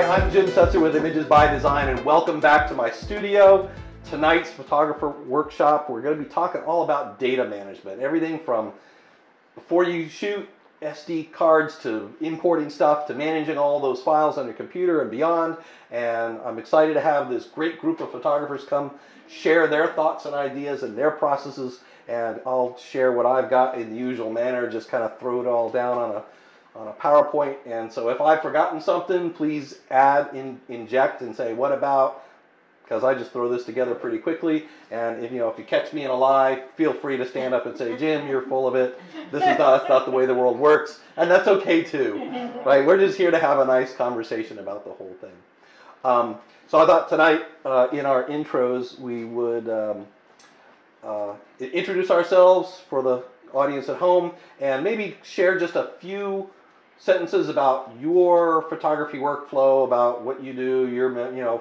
Hi, I'm Jim Setzer with Images by Design, and welcome back to my studio. Tonight's photographer workshop, we're going to be talking all about data management. Everything from before you shoot, SD cards, to importing stuff, to managing all those files on your computer and beyond. And I'm excited to have this great group of photographers come share their thoughts and ideas and their processes, and I'll share what I've got in the usual manner, just kind of throw it all down on a PowerPoint. And so if I've forgotten something, please inject and say, what about? Because I just throw this together pretty quickly. And if you catch me in a lie, feel free to stand up and say, Jim, you're full of it. That's not the way the world works. And that's okay too, right? We're just here to have a nice conversation about the whole thing. So I thought tonight in our intros, we would introduce ourselves for the audience at home, and maybe share just a few sentences about your photography workflow, about what you do,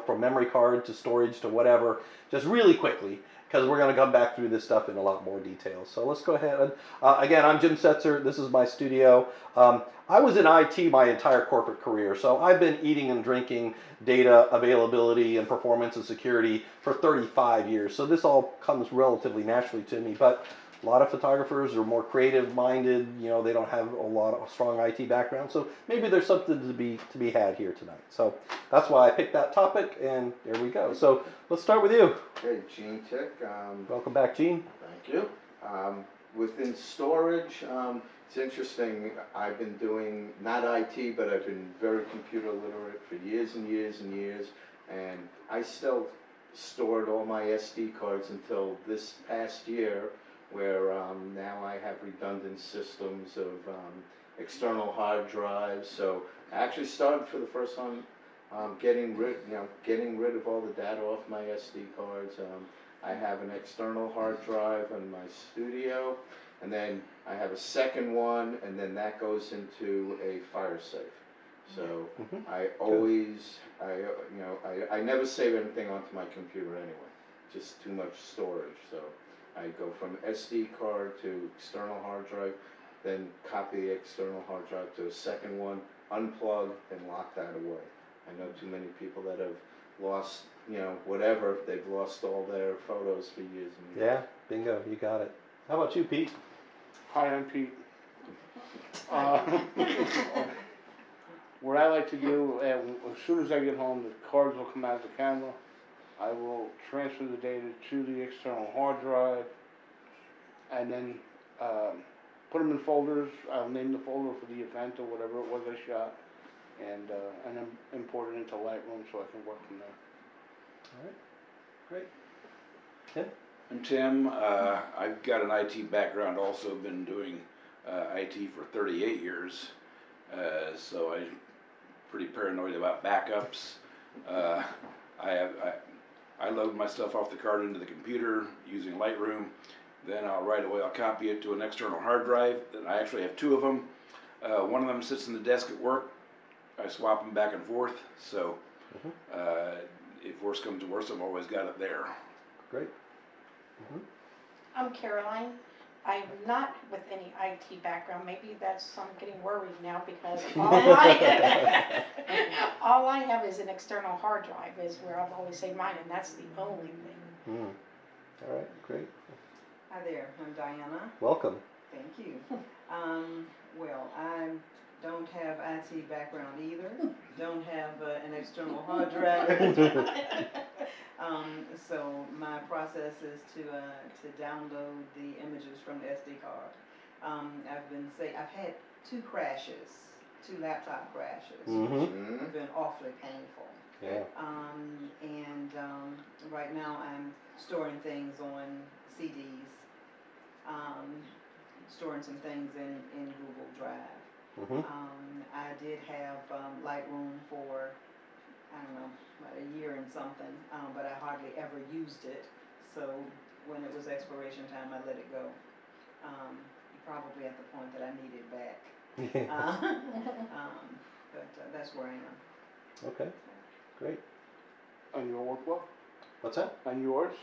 from memory card to storage to whatever, just really quickly, because we're going to come back through this stuff in a lot more detail. So let's go ahead. Again, I'm Jim Setzer. This is my studio. I was in IT my entire corporate career, so I've been eating and drinking data availability and performance and security for 35 years. So this all comes relatively naturally to me, but a lot of photographers are more creative-minded. They don't have a lot of strong IT background, so maybe there's something to be had here tonight. So that's why I picked that topic, and there we go. So let's start with you. Okay, Gene Tick. Welcome back, Gene. Thank you. Within storage, it's interesting. I've been doing not IT, but I've been very computer literate for years and years and years, and I still stored all my SD cards until this past year, where now I have redundant systems of external hard drives. So I actually started for the first time getting rid of all the data off my SD cards. I have an external hard drive in my studio, and then I have a second one, and then that goes into a fire safe. So I always, I never save anything onto my computer anyway. Just too much storage. So I go from SD card to external hard drive, then copy the external hard drive to a second one, unplug, and lock that away. I know too many people that have lost, whatever, they've lost all their photos for years and years. Yeah, bingo, you got it. How about you, Pete? Hi, I'm Pete. What I like to do, as soon as I get home, the cards will come out of the camera. I will transfer the data to the external hard drive, and then put them in folders. I'll name the folder for the event or whatever it was I shot, and then import it into Lightroom so I can work from there. All right, great. Tim? I'm Tim. I've got an IT background, also been doing IT for 38 years, so I'm pretty paranoid about backups. I load my stuff off the card into the computer using Lightroom. Then I'll copy it to an external hard drive. Then I actually have two of them. One of them sits in the desk at work. I swap them back and forth. So if worse comes to worse, I've always got it there. Great. I'm Caroline. I'm not with any IT background. Maybe I'm getting worried now, because all I have is an external hard drive, is where I've always saved mine, and that's the only thing. All right, great. Hi there, I'm Diana. Welcome. Thank you. Well, I don't have IT background either. Don't have an external hard drive. So my process is to download the images from the SD card. I've had two laptop crashes, which have been awfully painful. Yeah. Right now I'm storing things on CDs, storing some things in Google Drive. I did have Lightroom for, I don't know, about a year and something, but I hardly ever used it. So when it was expiration time, I let it go. Probably at the point that I need it back. But that's where I am. Okay, great. And your workflow? What's that? And yours?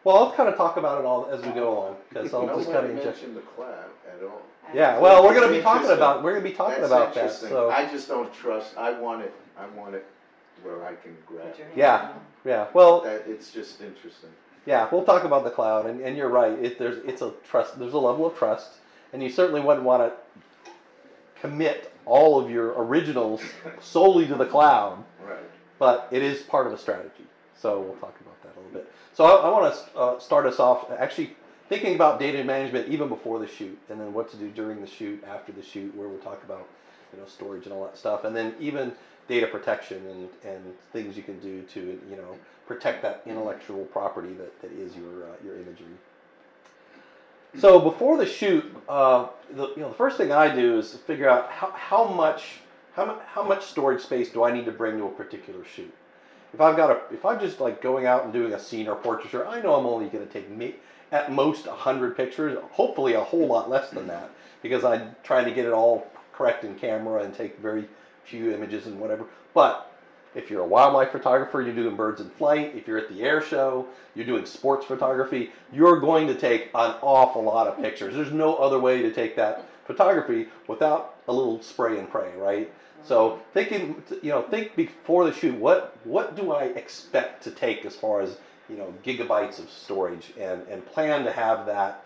Well, I'll kind of talk about it all as we go along, because I'll just kind of Nobody inject. mentioned the cloud at all. Yeah, well, we're going to be talking about that. That's So I just don't trust. I want it where I can grab. Put your hand Yeah. on. Yeah. Well, That, it's just interesting. yeah, we'll talk about the cloud, and you're right. There's a trust. There's a level of trust, and you certainly wouldn't want to commit all of your originals solely to the cloud. Right. But it is part of a strategy. So we'll talk about that a little bit. So I want to start us off actually thinking about data management even before the shoot, and then what to do during the shoot, after the shoot, where we'll talk about storage and all that stuff, and then even data protection and things you can do to protect that intellectual property that is your imagery. So before the shoot, the first thing I do is figure out how much storage space do I need to bring to a particular shoot. If I'm just like going out and doing a scene or portraiture, I know I'm only going to take at most 100 pictures, hopefully a whole lot less than that, because I'm trying to get it all correct in camera and take very few images and whatever. But if you're a wildlife photographer, you're doing birds in flight, if you're at the air show, you're doing sports photography, you're going to take an awful lot of pictures. There's no other way to take that photography without a little spray and pray, right? So think before the shoot, what do I expect to take as far as gigabytes of storage, and plan to have that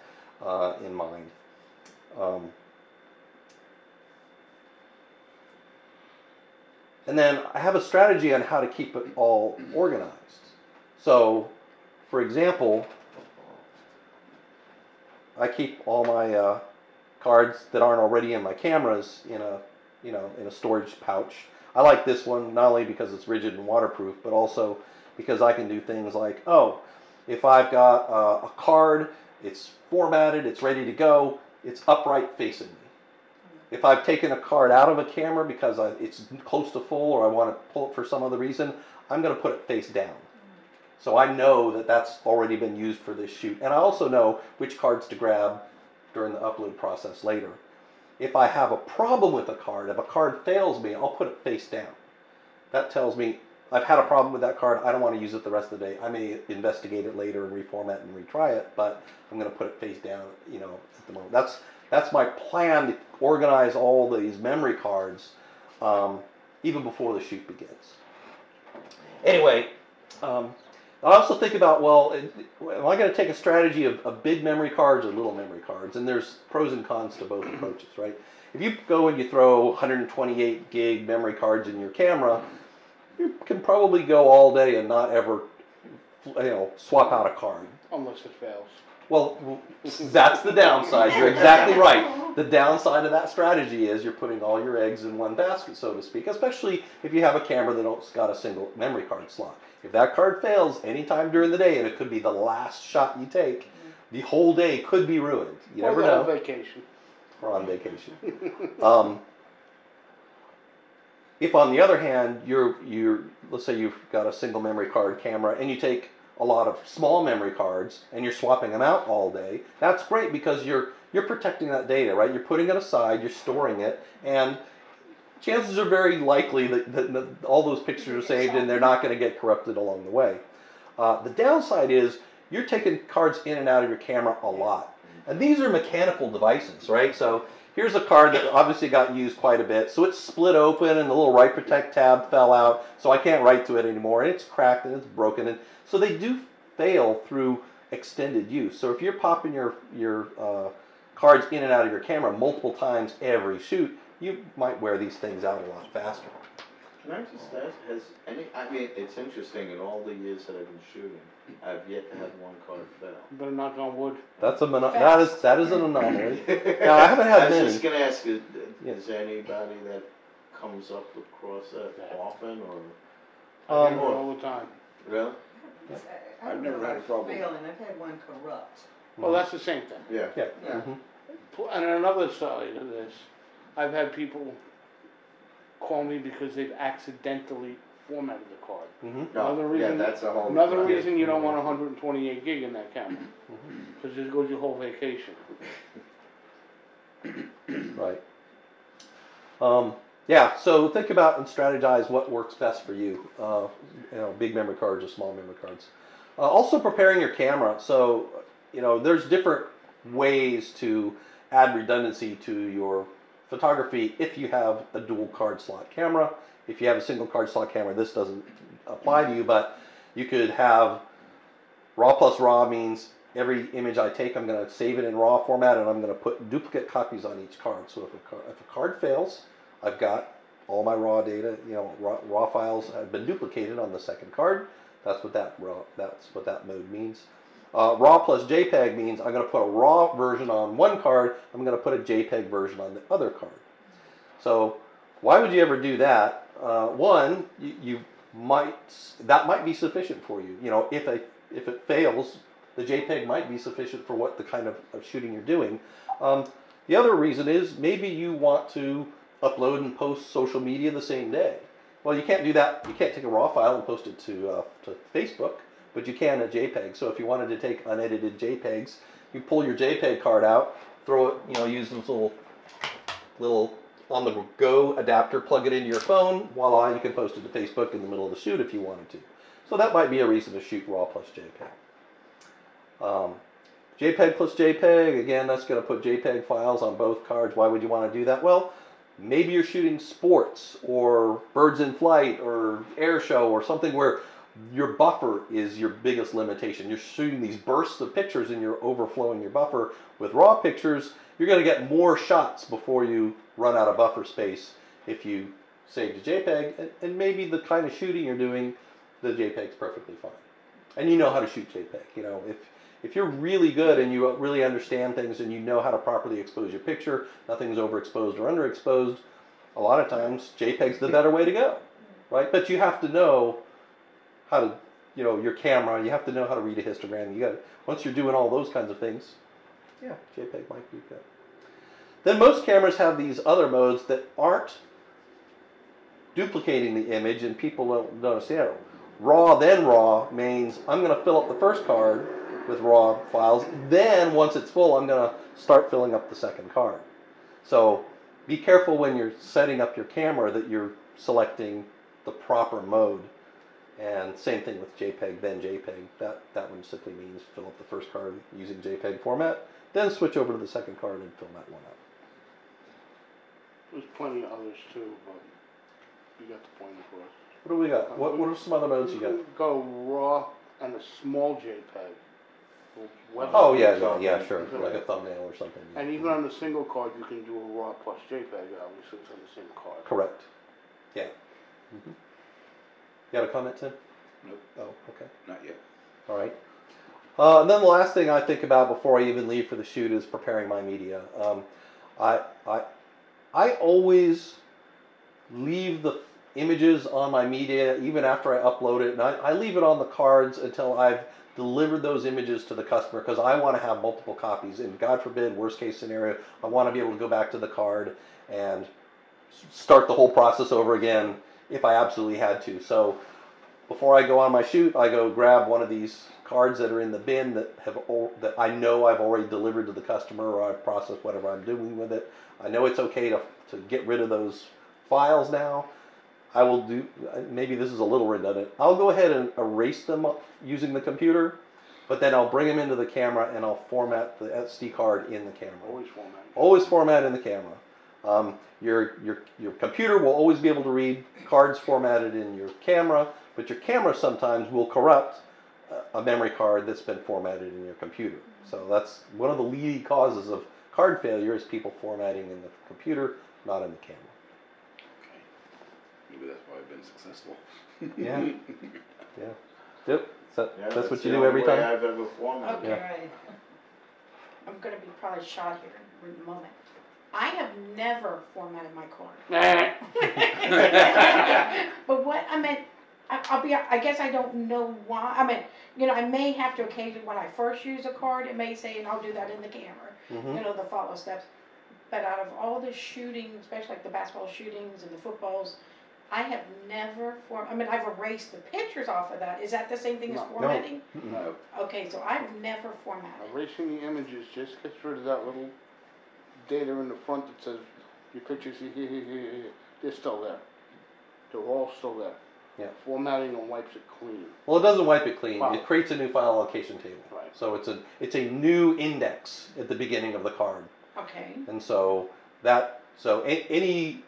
in mind. And then I have a strategy on how to keep it all organized. So, for example, I keep all my cards that aren't already in my cameras in a storage pouch. I like this one not only because it's rigid and waterproof, but also because I can do things like, if I've got a card, it's formatted, it's ready to go, it's upright facing me. If I've taken a card out of a camera because it's close to full, or I want to pull it for some other reason, I'm going to put it face down. So I know that that's already been used for this shoot. And I also know which cards to grab during the upload process later. If I have a problem with a card, if a card fails me, I'll put it face down. That tells me I've had a problem with that card, I don't want to use it the rest of the day. I may investigate it later and reformat and retry it, but I'm going to put it face down, at the moment. That's my plan to organize all these memory cards even before the shoot begins. Anyway, I also think about, am I going to take a strategy of big memory cards or little memory cards? And there's pros and cons to both approaches, right? If you go and you throw 128 gig memory cards in your camera, you can probably go all day and not ever, swap out a card. Unless it fails. Well, that's the downside. You're exactly right. The downside of that strategy is you're putting all your eggs in one basket, so to speak, especially if you have a camera that's got a single memory card slot. If that card fails anytime during the day, and it could be the last shot you take, the whole day could be ruined. You never know. Or on vacation. Or on vacation. If on the other hand, let's say you've got a single memory card camera and you take a lot of small memory cards and you're swapping them out all day, that's great because you're protecting that data, right? You're putting it aside, you're storing it, and chances are very likely that all those pictures are saved and they're not going to get corrupted along the way. The downside is you're taking cards in and out of your camera a lot. And these are mechanical devices, right? So here's a card that obviously got used quite a bit. So it's split open and the little Write Protect tab fell out. So I can't write to it anymore. And it's cracked and it's broken. And so they do fail through extended use. So if you're popping your cards in and out of your camera multiple times every shoot, you might wear these things out a lot faster. Can I just ask, it's interesting, in all the years that I've been shooting, I've yet to have one card fail. You better knock on wood. That is an anomaly. Now, I haven't had many. I was just going to ask, is there anybody that comes up across that often, or? I get it all the time. Really? I've never had a problem. Failing. I've had one corrupt. Well, that's the same thing. Yeah. Yeah. Yeah. Mm-hmm. And another side of this, I've had people call me because they've accidentally formatted the card. Mm-hmm. Another reason, that's a whole another reason you don't want 128 gig in that camera, Mm-hmm. because there goes your whole vacation. Right. Yeah, so think about and strategize what works best for you. Big memory cards or small memory cards. Also preparing your camera. So, there's different ways to add redundancy to your photography if you have a dual card slot camera. if you have a single card slot camera, this doesn't apply to you, but you could have RAW plus RAW means every image I take, I'm going to save it in RAW format, and I'm going to put duplicate copies on each card. So if a card fails, I've got all my RAW data, RAW files have been duplicated on the second card. That's what that mode means. RAW plus JPEG means I'm going to put a RAW version on one card, I'm going to put a JPEG version on the other card. So why would you ever do that? One, that might be sufficient for you. If it fails, the JPEG might be sufficient for what the kind of shooting you're doing. The other reason is maybe you want to upload and post social media the same day. Well, you can't do that. You can't take a RAW file and post it to Facebook, but you can a JPEG. So if you wanted to take unedited JPEGs, you pull your JPEG card out, throw it, use this little on-the-go adapter, plug it into your phone, voila, you can post it to Facebook in the middle of the shoot if you wanted to. So that might be a reason to shoot RAW plus JPEG. JPEG plus JPEG, again, that's going to put JPEG files on both cards. Why would you want to do that? Well, maybe you're shooting sports or birds in flight or air show or something where your buffer is your biggest limitation. You're shooting these bursts of pictures and you're overflowing your buffer. With RAW pictures, you're going to get more shots before you run out of buffer space if you save to JPEG. And maybe the kind of shooting you're doing, the JPEG's perfectly fine. And you know how to shoot JPEG. If you're really good and you really understand things and you know how to properly expose your picture, nothing's overexposed or underexposed, a lot of times JPEG's the better way to go, right? But you have to know how to, your camera, you have to know how to read a histogram. Once you're doing all those kinds of things, yeah, JPEG might be good. Then most cameras have these other modes that aren't duplicating the image, and people don't understand it. RAW then RAW means I'm going to fill up the first card with RAW files, then once it's full, I'm going to start filling up the second card. So be careful when you're setting up your camera that you're selecting the proper mode. And same thing with JPEG, then JPEG. That one simply means fill up the first card using JPEG format, then switch over to the second card and fill that one up. There's plenty of others too, but you got the point across. What do we got? What are some other modes you got? Go RAW and a small JPEG. Oh yeah, sure, like a thumbnail or something. Yeah. And even on the single card, you can do a RAW plus JPEG. Obviously, it's on the same card. Correct. Yeah. Mm-hmm. You got a comment, Tim? Nope. Oh, okay. Not yet. All right. And then the last thing I think about before I even leave for the shoot is preparing my media. I always leave the images on my media even after I upload it, and I leave it on the cards until I've delivered those images to the customer, because I want to have multiple copies, and God forbid, worst case scenario, I want to be able to go back to the card and start the whole process over again if I absolutely had to. So before I go on my shoot, I go grab one of these cards that are in the bin that I know I've already delivered to the customer, or I've processed whatever I'm doing with it. I know it's okay to get rid of those files now. I will do, maybe this is a little redundant, I'll go ahead and erase them using the computer, but then I'll bring them into the camera and I'll format the SD card in the camera. Always format. Always format in the camera. Your computer will always be able to read cards formatted in your camera, but your camera sometimes will corrupt a memory card that's been formatted in your computer. So that's one of the leading causes of card failure, is people formatting in the computer, not in the camera. Maybe that's why I've been successful. Yeah. Yeah. Yep. That's what you the do every only way time? I've ever formatted. Okay. Right. I'm gonna be probably shot here in a moment. I have never formatted my card. But what I meant, I guess I don't know why. I mean, I may have to occasionally, when I first use a card, it may say, and I'll do that in the camera, Mm-hmm. the follow steps. But out of all the shooting, especially like the basketball shootings and the footballs, I have never I've erased the pictures off of that. Is that the same thing as No. formatting? No. Okay, so I've never formatted. Erasing the images just gets rid of that little data in the front that says your pictures here. They're still there. They're all still there. Yeah. Formatting and wipes it clean. Well, it doesn't wipe it clean. Wow. It creates a new file allocation table. Right. So it's a new index at the beginning of the card. Okay. And so any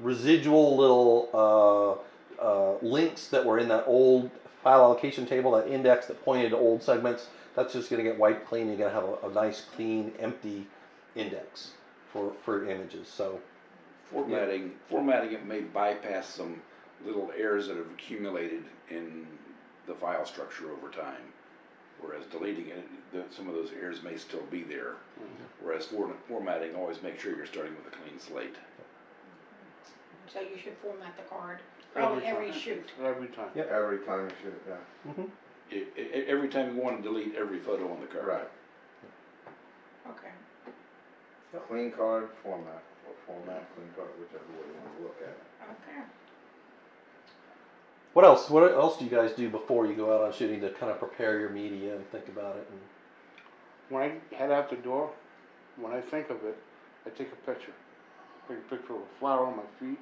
residual little links that were in that old file allocation table, that index that pointed to old segments. That's just going to get wiped clean. You're going to have a nice, clean, empty index for images. So Formatting it may bypass some little errors that have accumulated in the file structure over time. Whereas deleting it, some of those errors may still be there. Whereas formatting, always make sure you're starting with a clean slate. So you should format the card probably every shoot. Every time. Yep. Every time you shoot, yeah. Every time you want to delete every photo on the card. Right. Okay. Clean card, format, or format, clean card, whichever way you want to look at it. Okay. what else? What else do you guys do before you go out on shooting to kind of prepare your media and think about it? And When I head out the door, when I think of it, I take a picture. Take a picture of a flower on my feet,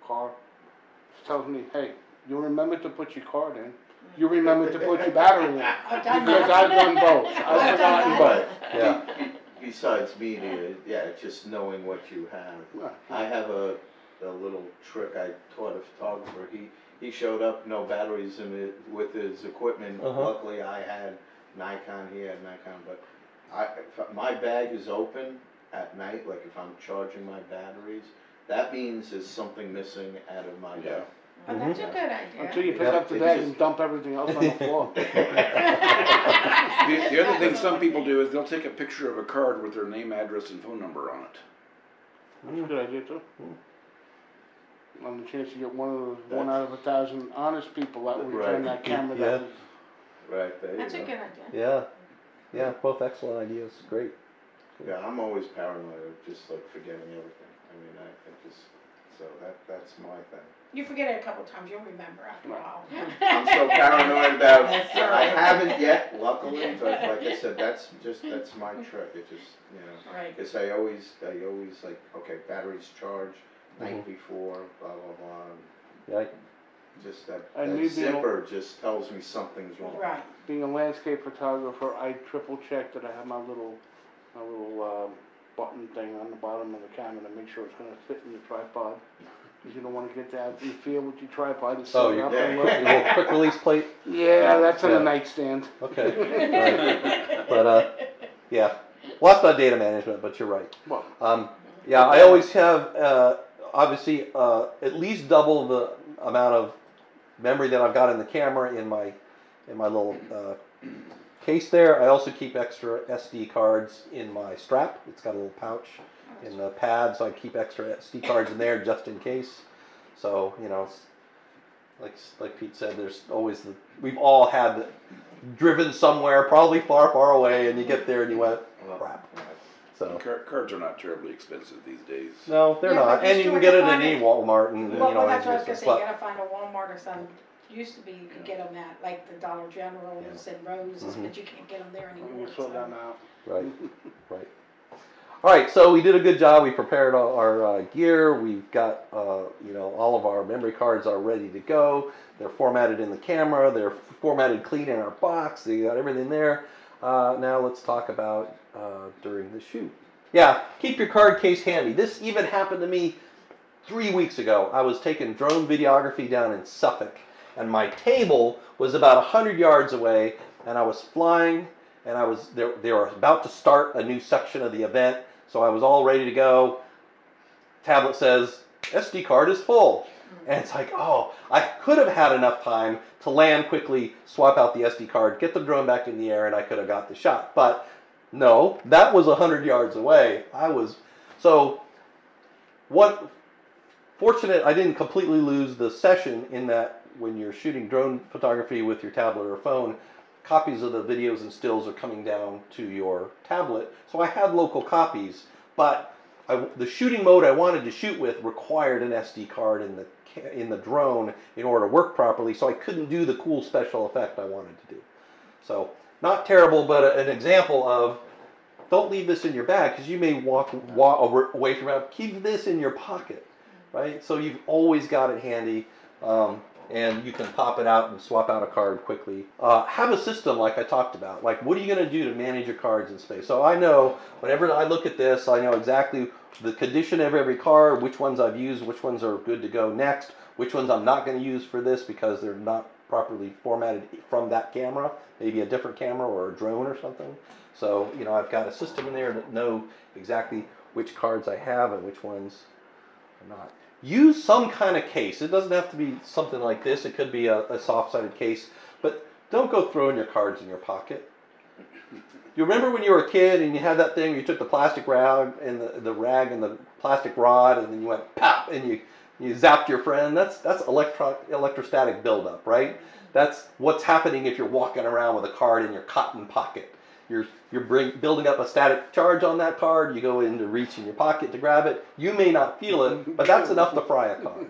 car. It tells me, hey, you remember to put your card in. You remember to put your battery in. I've done Because that. I've done both. I've forgotten both. yeah, Besides media, yeah, just knowing what you have. I have a little trick I taught a photographer. He showed up, no batteries in it with his equipment. Luckily, I had Nikon. He had Nikon, but if my bag is open at night, like if I'm charging my batteries, that means there's something missing out of my bag. Oh, that's a good idea. Until you pick Yeah. up the bag and dump everything else on the floor. The other thing some people do is they'll take a picture of a card with their name, address, and phone number on it. That's a good idea too. On the chance to get one out of 1,000 honest people that will return that camera. Yeah. Right there. That's a you good go. idea. yeah, both excellent ideas. Great. Yeah, I'm always paranoid of just like forgetting everything. I mean, I just that's my thing. You forget it a couple times, you'll remember after a while. I'm so paranoid about. That's right. I haven't yet, luckily, but like I said, that's my trick. It just Right. because I always like, okay, battery's charged night before, blah blah blah. Right. Just that And me being zipper just tells me something's wrong. Right. Being a landscape photographer, I triple check that I have my little button thing on the bottom of the camera to make sure it's going to fit in the tripod. Because you don't want to get that in the field with your tripod and set it up and Your look. little quick release plate. Yeah, that's on Yeah. the nightstand. Okay. Right. But yeah. Well, that's not data management, but you're right. Well, Yeah, I always have obviously at least double the amount of memory that I've got in the camera in my little case there. I also keep extra SD cards in my strap. It's got a little pouch in the pad, so I keep extra SD cards in there just in case. So like Pete said, there's always we've all had driven somewhere, probably far away, and you get there and you went, crap. So Cards are not terribly expensive these days. no, they're Yeah, not, but you and you still can have get to it in find any it. Walmart and Well, that's what I was any gonna say, but- you gotta find a Walmart or some, used to be, you could get them at, like, the Dollar Generals and Roses, but you can't get them there we anymore. can sort that out. Right, right. All right, so we did a good job. We prepared all our gear. We've got, all of our memory cards are ready to go. They're formatted in the camera. They're formatted clean in our box. They got everything there. Now let's talk about during the shoot. Yeah, keep your card case handy. This even happened to me 3 weeks ago. I was taking drone videography down in Suffolk, and my table was about 100 yards away, and I was flying, and they were about to start a new section of the event, so I was all ready to go. Tablet says, SD card is full. And it's like, oh, I could have had enough time to land quickly, swap out the SD card, get the drone back in the air, and I could have got the shot. But no, that was 100 yards away. Fortunate I didn't completely lose the session in that when you're shooting drone photography with your tablet or phone, copies of the videos and stills are coming down to your tablet. So I had local copies, but the shooting mode I wanted to shoot with required an SD card in the drone in order to work properly, so I couldn't do the cool special effect I wanted to do. So not terrible, but an example of don't leave this in your bag because you may walk away from it. Keep this in your pocket, right? So you've always got it handy. and you can pop it out and swap out a card quickly. Have a system like I talked about. Like, what are you going to do to manage your cards in space? So I know whenever I look at this, I know exactly the condition of every card, which ones I've used, which ones are good to go next, which ones I'm not going to use for this because they're not properly formatted from that camera, maybe a different camera or a drone or something. So, you know, I've got a system in there to know exactly which cards I have and which ones are not. Use some kind of case. It doesn't have to be something like this. It could be a soft-sided case, but don't go throwing your cards in your pocket. You remember when you were a kid and you had that thing, you took the plastic rag and the rag and the plastic rod, and then you went pop and you zapped your friend. That's electrostatic buildup, right? That's what's happening if you're walking around with a card in your cotton pocket. You're building up a static charge on that card. You go into reach in your pocket to grab it. You may not feel it, but that's enough to fry a card.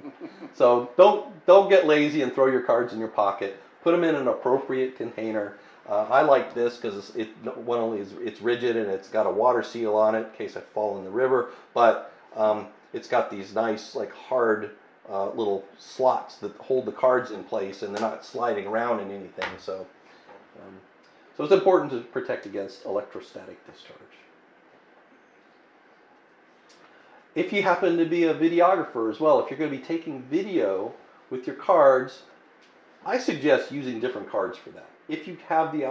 So don't get lazy and throw your cards in your pocket. Put them in an appropriate container. I like this because it's rigid and it's got a water seal on it in case I fall in the river, but it's got these nice like hard little slots that hold the cards in place and they're not sliding around in anything. So it's important to protect against electrostatic discharge. If you happen to be a videographer as well, if you're going to be taking video with your cards, I suggest using different cards for that. If you have the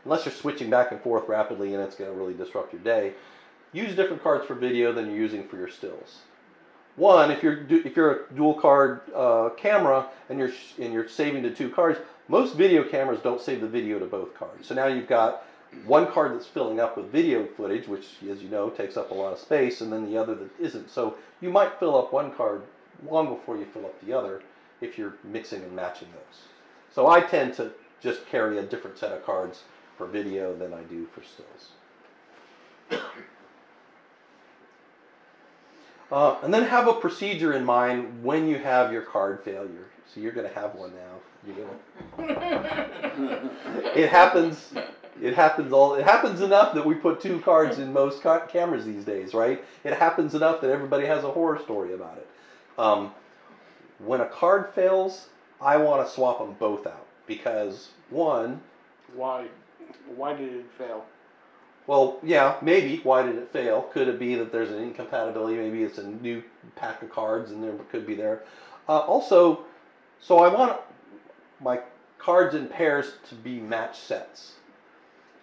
unless you're switching back and forth rapidly and it's going to really disrupt your day, use different cards for video than you're using for your stills. One, if you're a dual card camera and you're saving to two cards, most video cameras don't save the video to both cards. So now you've got one card that's filling up with video footage, which, as you know, takes up a lot of space, and then the other that isn't. So you might fill up one card long before you fill up the other if you're mixing and matching those. So I tend to just carry a different set of cards for video than I do for stills. And then have a procedure in mind when you have your card failure. So you're going to have one now. It happens enough that we put two cards in most cameras these days, right? It happens enough that everybody has a horror story about it. When a card fails, I want to swap them both out because one. Why did it fail? Well, yeah, maybe. Why did it fail? Could it be that there's an incompatibility? Maybe it's a new pack of cards and there could be there. Also, so I want my cards in pairs to be match sets.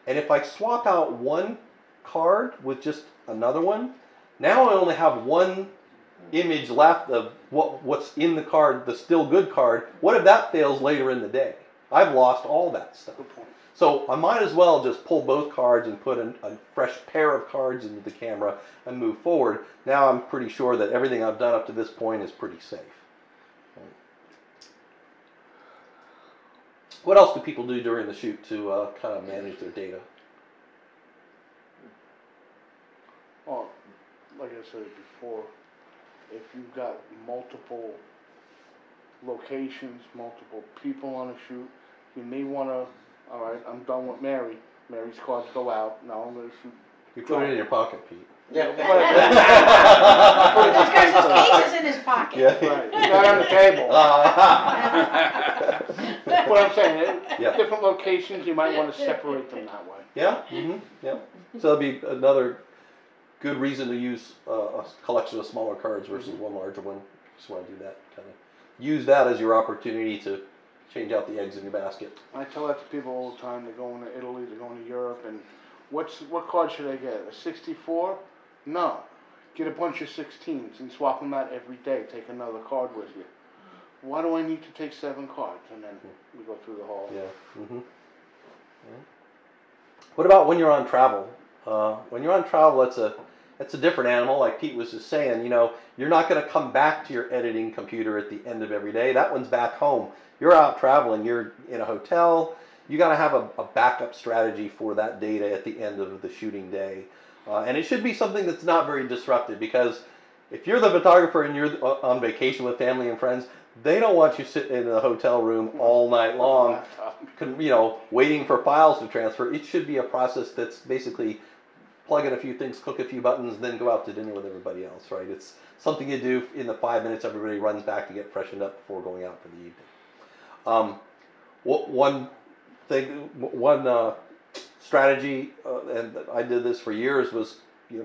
And if I swap out one card with just another one, now I only have one image left of what's in the card, the still good card. What if that fails later in the day? I've lost all that stuff. Good point. So I might as well just pull both cards and put a fresh pair of cards into the camera and move forward. Now I'm pretty sure that everything I've done up to this point is pretty safe. What else do people do during the shoot to kind of manage their data? Well, like I said before, if you've got multiple locations, multiple people on a shoot, you may want to, all right, I'm done with Mary. Mary's cards go out. Now I'm going to shoot. You put it in your pocket, Pete. There's his cases in his pocket. Yeah. Right. It's not on the table. What I'm saying, Yeah. different locations, you might want to separate them that way. Yeah. Mm-hmm. Yeah. So that'd be another good reason to use a collection of smaller cards versus one larger one. Just want to do that kind of. Use that as your opportunity to change out the eggs in your basket. I tell that to people all the time. They're going to Italy, they're going to Europe, and what card should I get? A 64? No. Get a bunch of 16s and swap them out every day. Take another card with you. Why do I need to take 7 cards? And then we go through the whole. Yeah. Mm-hmm. Yeah. What about when you're on travel? When you're on travel, it's a different animal. Like Pete was just saying, you know, you're not going to come back to your editing computer at the end of every day. That one's back home. You're out traveling. You're in a hotel. You got to have a backup strategy for that data at the end of the shooting day. And it should be something that's not very disruptive, because if you're the photographer and you're on vacation with family and friends, they don't want you sitting in a hotel room all night long, you know, waiting for files to transfer. It should be a process that's basically plug in a few things, click a few buttons, and then go out to dinner with everybody else, right? It's something you do in the 5 minutes everybody runs back to get freshened up before going out for the evening. One thing, one strategy, and I did this for years, was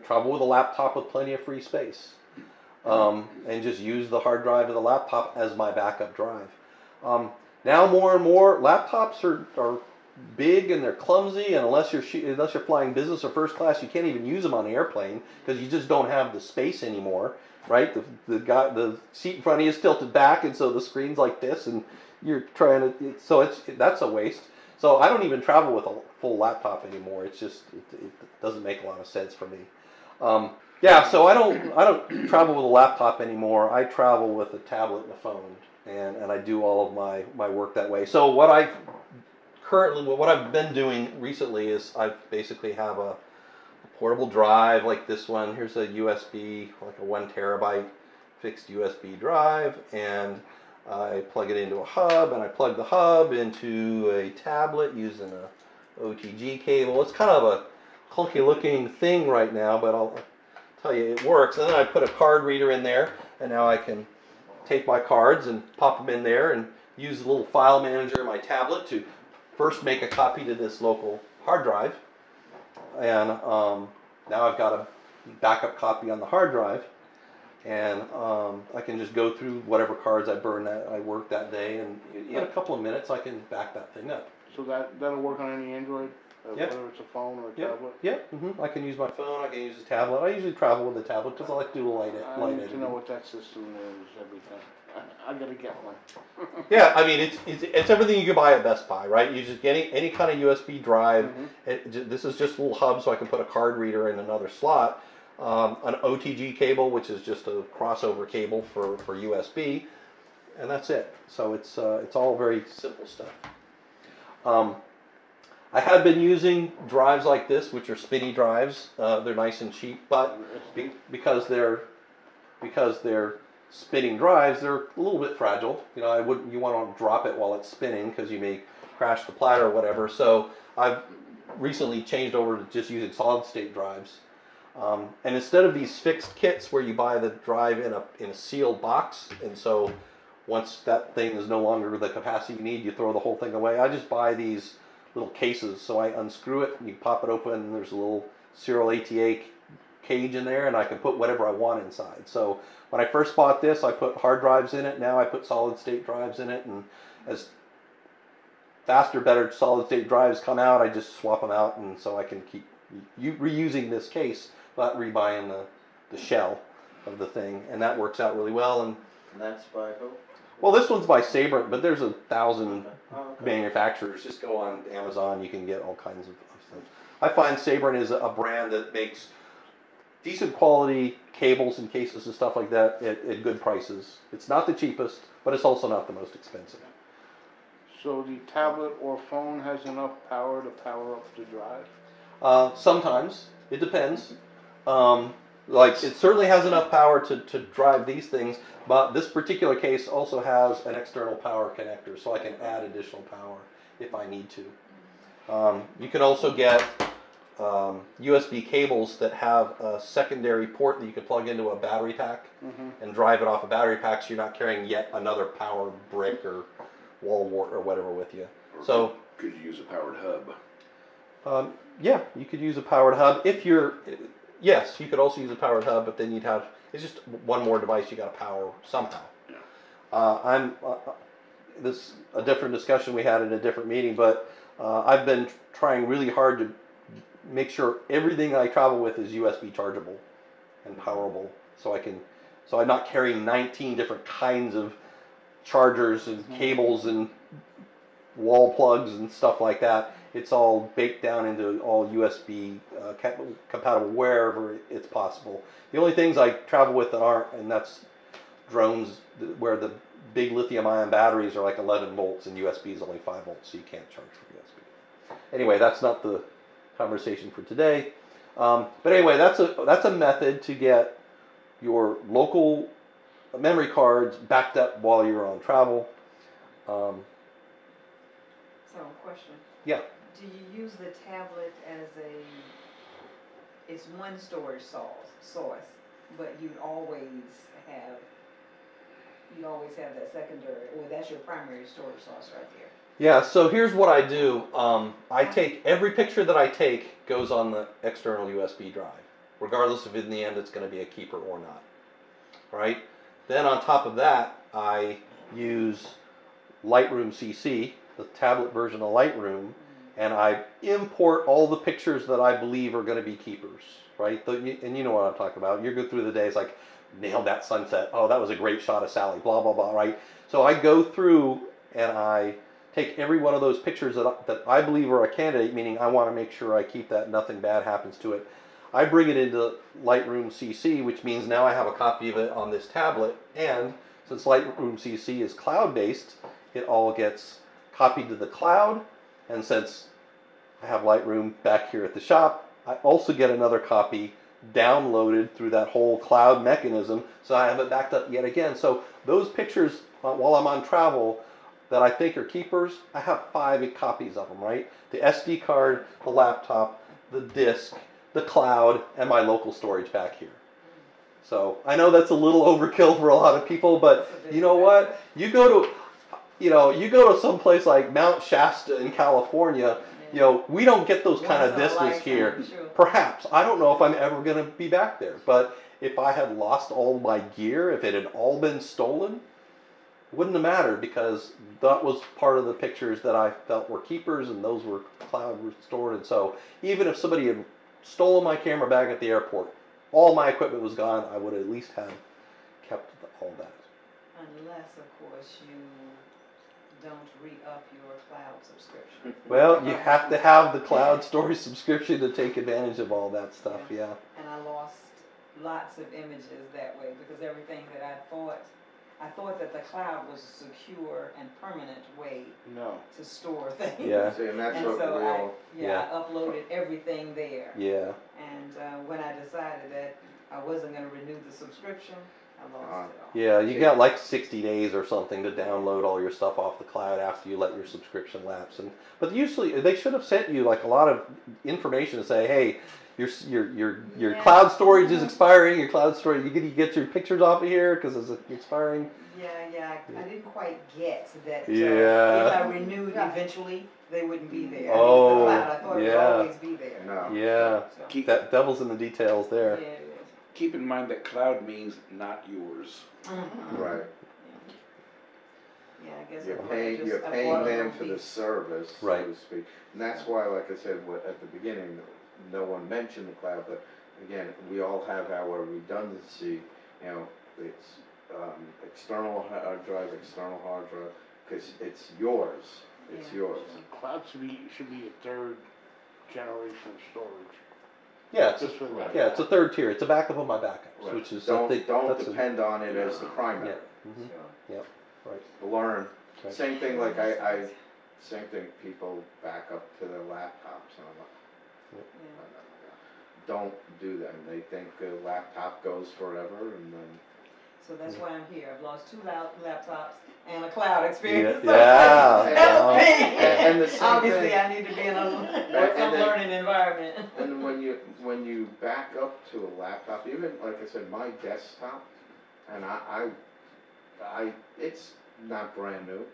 travel with a laptop with plenty of free space, and just use the hard drive of the laptop as my backup drive. Now more and more laptops are big and they're clumsy, and unless you're flying business or first class, you can't even use them on the airplane because you just don't have the space anymore, right? The seat in front of you is tilted back, and so the screen's like this, and you're trying to. So that's a waste. So I don't even travel with a full laptop anymore. It's just it doesn't make a lot of sense for me. Yeah, so I don't travel with a laptop anymore. I travel with a tablet and a phone, and I do all of my work that way. So what I've been doing recently is I basically have a portable drive like this one. Here's a USB, like a 1 terabyte fixed USB drive, and I plug it into a hub, and I plug the hub into a tablet using a OTG cable. It's kind of a clunky looking thing right now, but I'll tell you it works. And then I put a card reader in there, and now I can take my cards and pop them in there and use the little file manager in my tablet to first make a copy to this local hard drive, and now I've got a backup copy on the hard drive, and I can just go through whatever cards I worked that day, and in a couple of minutes I can back that thing up. So that'll work on any Android, Yep. whether it's a phone or a Yep. tablet? Yep. I can use my phone, I can use a tablet. I usually travel with a tablet because I like to do light I need to editing. know what that system is, everything. I gotta get one. Yeah, I mean it's everything you can buy at Best Buy, right? You just get any kind of USB drive. This is just a little hub, so I can put a card reader in another slot. An OTG cable, which is just a crossover cable for USB, and that's it. So it's all very simple stuff. I have been using drives like this, which are spinny drives. They're nice and cheap, but because they're spinning drives, they're a little bit fragile. You want to drop it while it's spinning because you may crash the platter or whatever. So I've recently changed over to just using solid state drives. And instead of these fixed kits where you buy the drive in a sealed box, and so once that thing is no longer the capacity you need, you throw the whole thing away. I just buy these little cases. So I unscrew it, and you pop it open, and there's a little serial ATA cage in there, and I can put whatever I want inside. So when I first bought this, I put hard drives in it. Now I put solid state drives in it, and as faster, better solid state drives come out, I just swap them out, and so I can keep reusing this case, but rebuying the shell of the thing, and that works out really well. And that's by who? well, this one's by Sabrent, but there's 1,000 Okay. manufacturers. Just go on Amazon, you can get all kinds of stuff. I find Sabrent is a brand that makes decent quality cables and cases and stuff like that at good prices. It's not the cheapest, but it's also not the most expensive. So the tablet or phone has enough power to power up the drive? Sometimes. It depends. Like, it certainly has enough power to drive these things, but this particular case also has an external power connector, so I can add additional power if I need to. You can also get USB cables that have a secondary port that you can plug into a battery pack and drive it off a battery pack, so you're not carrying yet another power brick or wall wart or whatever with you. So could you use a powered hub? yeah, you could use a powered hub if you're. Yes, you could also use a powered hub, but then it's just one more device you got to power somehow. Yeah. This a different discussion we had in a different meeting, but I've been trying really hard to make sure everything I travel with is USB chargeable and powerable, so I'm not carrying 19 different kinds of chargers and cables and wall plugs and stuff like that. It's all baked down into all USB compatible wherever it's possible. The only things I travel with that aren't, and that's drones where the big lithium-ion batteries are like 11 volts and USB is only 5 volts, so you can't charge from USB. Anyway, that's not the conversation for today. But anyway, that's a method to get your local memory cards backed up while you're on travel. So, question. Yeah. Do you use the tablet as it's one storage source, but you'd always have you always have that secondary, or that's your primary storage source right there. Yeah, so here's what I do. I take every picture that I take goes on the external USB drive, regardless if in the end it's going to be a keeper or not. Right? Then on top of that, I use Lightroom CC, the tablet version of Lightroom, and I import all the pictures that I believe are going to be keepers. Right? And you know what I'm talking about. You go through the days like, nailed that sunset. Oh, that was a great shot of Sally. Blah blah blah. Right? So I go through and I take every one of those pictures that I believe are a candidate, meaning I want to make sure I keep that nothing bad happens to it. I bring it into Lightroom CC, which means now I have a copy of it on this tablet, and since Lightroom CC is cloud-based, it all gets copied to the cloud, and since I have Lightroom back here at the shop, I also get another copy downloaded through that whole cloud mechanism, so I have it backed up yet again. So those pictures, while I'm on travel, that I think are keepers, I have 5 copies of them, right? The SD card, the laptop, the disk, the cloud, and my local storage back here. So I know that's a little overkill for a lot of people, but you know what? You go to some place like Mount Shasta in California, we don't get those kind of vistas here. Sure. Perhaps. I don't know if I'm ever going to be back there, but if I had lost all my gear, if it had all been stolen, it wouldn't have mattered because that was part of the pictures that I felt were keepers, and those were cloud restored. And so even if somebody had stolen my camera bag at the airport, all my equipment was gone, I would at least have kept all that. Unless, of course, you don't re-up your cloud subscription. Well, you have to have the cloud storage subscription to take advantage of all that stuff, yeah. And I lost lots of images that way because everything that I thought that the cloud was a secure and permanent way to store things. Yeah. See, and that's And what so Yeah. I uploaded everything there. Yeah. And when I decided that I wasn't going to renew the subscription, I lost it all. Yeah, you got like 60 days or something to download all your stuff off the cloud after you let your subscription lapse. But usually they should have sent you like a lot of information to say, hey, your cloud storage is expiring. Your cloud storage, you get your pictures off of here because it's expiring. Yeah, I didn't quite get that. Yeah. If I renewed eventually, they wouldn't be there. Oh, The cloud, I thought it would yeah. always be there. No. Yeah, So, that devil's in the details there. yeah, it is. Keep in mind that cloud means not yours. Mhm. Right. Yeah, I guess You're I paying, just- you're I paying bought a them little for the piece. service, so Right. to speak. And that's why, like I said, at the beginning, no one mentioned the cloud, but again, we all have our redundancy, it's external hard drive, because it's yours. It's Yeah. yours. Cloud should be a third generation of storage. Yeah, Just for that. it's a third tier. It's a backup of my backups, Right. which is Don't that's depend on it as the yeah. primary. Mhm. Sure. Learn. Right. Same thing, same thing, people back up to their laptops. And I'm like, Yeah. don't do that. And they think a laptop goes forever, and then So that's why I'm here. I've lost 2 laptops and a cloud experience. Yeah. Help me. And the same Obviously, thing- I need to be in some then- learning environment. and when you back up to a laptop, even like I said, my desktop, and I it's not brand new.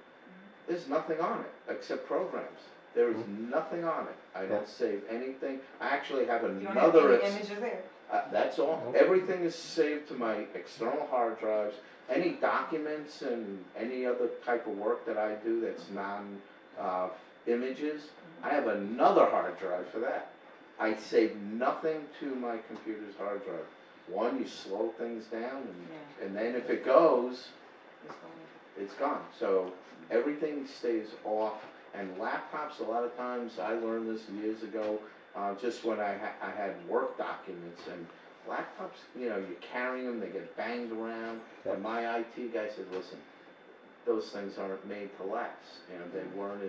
There's nothing on it except programs. There is nothing on it. I don't save anything. I actually have You don't have another. any images there. That's all. Nope. Everything is saved to my external hard drives. Any documents and any other type of work that I do that's non-images, I have another hard drive for that. I save nothing to my computer's hard drive. One, you slow things down, and then if it goes, It's gone. it's gone. So everything stays off. And laptops, a lot of times, I learned this years ago, just when I had work documents, and laptops, you're carrying them, they get banged around. Yeah. And my IT guy said, listen, those things aren't made to last. They weren't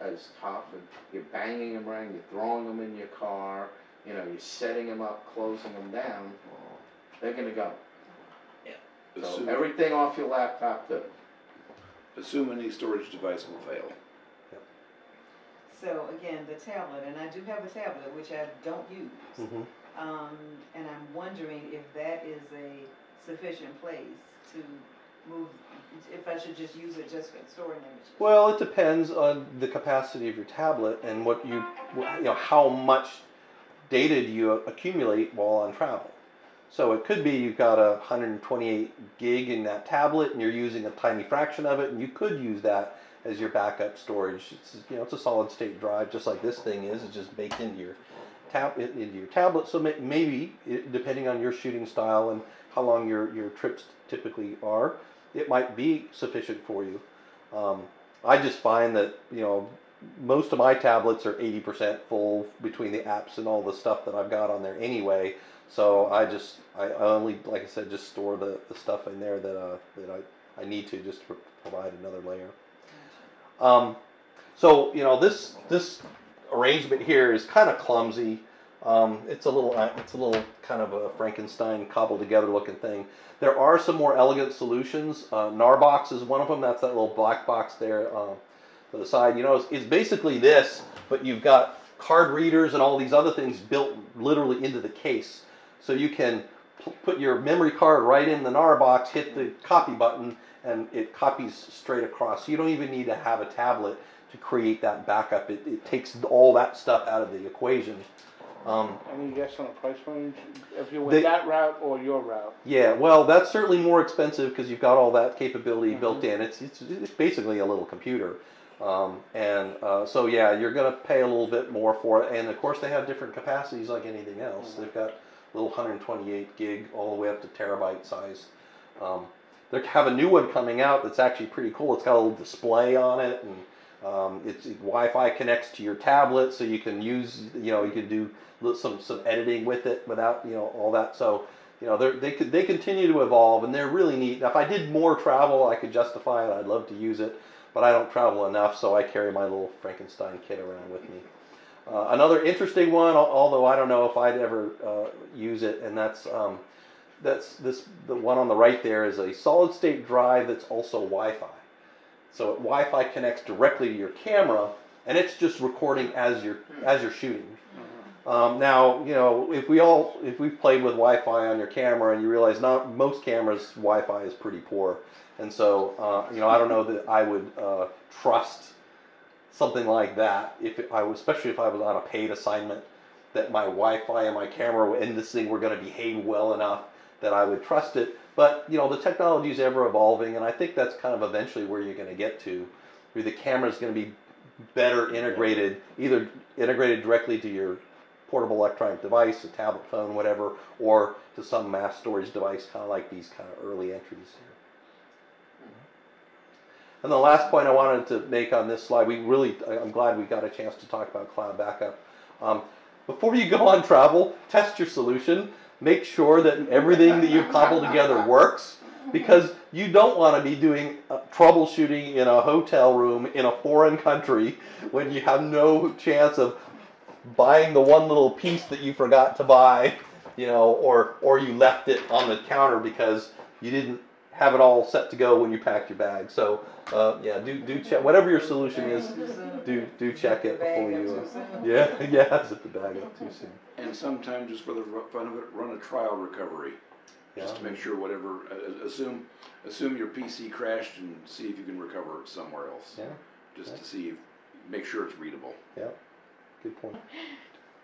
as tough, and you're banging them around, you're throwing them in your car, you're setting them up, closing them down, they're gonna go. So Assume, everything off your laptop too. assume any storage device will fail. So again, the tablet, and I do have a tablet which I don't use. Mhm. And I'm wondering if that is a sufficient place to move, if I should just use it just for storing images? Well, it depends on the capacity of your tablet and what you know, how much data do you accumulate while on travel. So it could be you've got a 128 gig in that tablet and you're using a tiny fraction of it, and you could use that as your backup storage. It's, you know, it's a solid state drive, just like this thing is. It's just baked into your tablet. So maybe, depending on your shooting style and how long your trips typically are, it might be sufficient for you. I just find that, you know, most of my tablets are 80% full between the apps and all the stuff that I've got on there anyway. So I only, like I said, just store the stuff in there that I need to, just to provide another layer. So, you know, this arrangement here is kind of clumsy. It's a little kind of a Frankenstein cobbled together looking thing. There are some more elegant solutions. Narbox is one of them. That's that little black box there to the side. You know, it's basically this, but you've got card readers and all these other things built literally into the case. So you can put your memory card right in the Narbox, hit the copy button, and it copies straight across. So you don't even need to have a tablet to create that backup. It takes all that stuff out of the equation. Any guess on a price range? If you went that route or your route? Yeah, well, that's certainly more expensive because you've got all that capability built in. It's basically a little computer. So yeah, you're going to pay a little bit more for it. And of course, they have different capacities like anything else. They've got little 128 gig all the way up to terabyte size. They have a new one coming out that's actually pretty cool. It's got a little display on it, and Wi-Fi connects to your tablet, so you can use, you know, you can do some editing with it without, you know, all that. So, you know, they continue to evolve, and they're really neat. Now, if I did more travel, I could justify it. I'd love to use it, but I don't travel enough, so I carry my little Frankenstein kit around with me. Another interesting one, although I don't know if I'd ever use it, and that's the one on the right there is a solid state drive that's also Wi-Fi. So Wi-Fi connects directly to your camera, and it's just recording as you're shooting. Now, you know, if we've played with Wi-Fi on your camera, and you realize not most cameras' Wi-Fi is pretty poor, and so you know, I don't know that I would trust something like that especially if I was on a paid assignment, that my Wi-Fi and my camera and this thing were going to behave well enough that I would trust it. But, you know, the technology is ever evolving, and I think that's kind of eventually where you're going to get to, where the camera is going to be better integrated, either integrated directly to your portable electronic device, a tablet, phone, whatever, or to some mass storage device, kind of like these kind of early entries here. And the last point I wanted to make on this slide, I'm glad we got a chance to talk about cloud backup. Before you go on travel, test your solution. Make sure that everything that you've cobbled together works, because you don't want to be doing troubleshooting in a hotel room in a foreign country when you have no chance of buying the one little piece that you forgot to buy, you know, or you left it on the counter because you didn't have it all set to go when you packed your bag. So yeah, do check whatever your solution is. Do check it before you. Zip the bag up too soon. And sometimes, just for the fun of it, run a trial recovery, just to make sure whatever. Assume your PC crashed and see if you can recover it somewhere else. Yeah. Just to see, make sure it's readable. Yeah. Good point.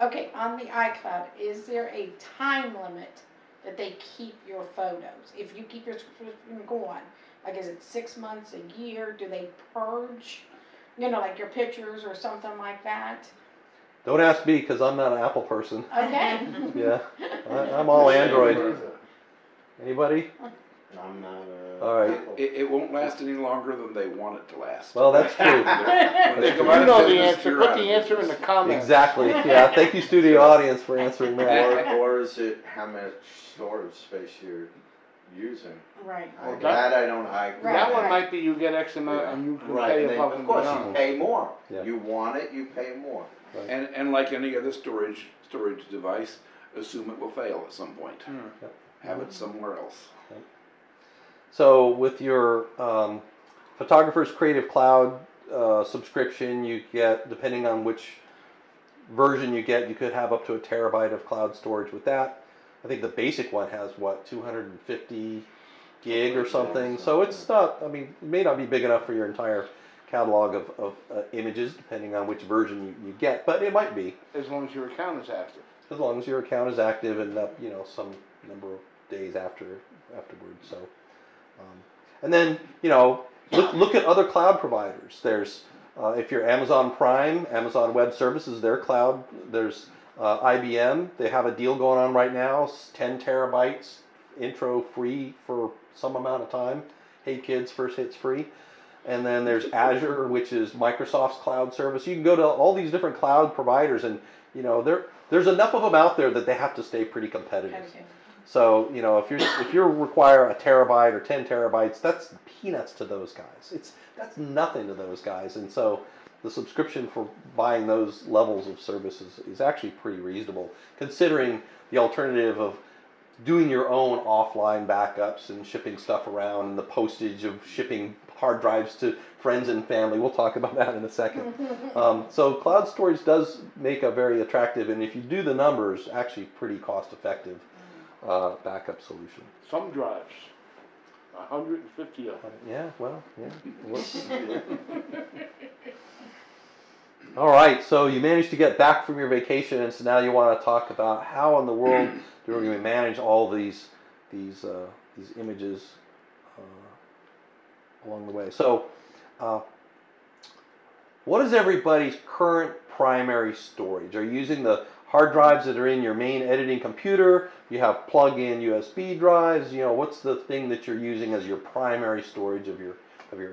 Okay, on the iCloud, is there a time limit that they keep your photos? If you keep your subscription going, like is it 6 months, a year? Do they purge, you know, like your pictures or something like that? Don't ask me because I'm not an Apple person. Okay. Yeah, I'm all Android. Anybody? I'm not All right. It won't last any longer than they want it to last. Well, that's true. When they come You out of know the business, answer. you're Put out the of answer in business. the comments. Exactly. Yeah. Thank you, studio audience, for answering that. or is it how much storage space you're using? Right. Well, That I don't. Right. That one might be you get X amount and you can Right, pay and then, above of and course beyond. you pay more. Yeah. You want it, you pay more. And like any other storage device, assume it will fail at some point. Yep. Have it somewhere else. So with your Photographer's Creative Cloud subscription, you get, depending on which version you get, you could have up to 1 terabyte of cloud storage with that. I think the basic one has, what, 250 gig or something. So it's not, I mean, it may not be big enough for your entire catalog of images, depending on which version you get, but it might be. As long as your account is active. As long as your account is active and up, some number of days afterwards. So, and then look at other cloud providers. There's if you're Amazon Prime, Amazon Web Services, their cloud. There's IBM. They have a deal going on right now. 10 terabytes intro free for some amount of time. Hey kids, first hit's free. And then there's Azure, which is Microsoft's cloud service. You can go to all these different cloud providers, and there's enough of them out there that they have to stay pretty competitive. Okay. So if you require a terabyte or 10 terabytes, that's peanuts to those guys. That's nothing to those guys, and so the subscription for buying those levels of services is actually pretty reasonable, considering the alternative of doing your own offline backups and shipping stuff around, and the postage of shipping hard drives to friends and family. We'll talk about that in a second. So cloud storage does make a very attractive, and if you do the numbers, actually pretty cost-effective backup solution. Some drives, 150 of them. Yeah, well, yeah. All right, so you managed to get back from your vacation, and so now you want to talk about how in the world do we manage all these images along the way. So, what is everybody's current primary storage? Are you using the hard drives that are in your main editing computer? You have plug-in USB drives. What's the thing that you're using as your primary storage of your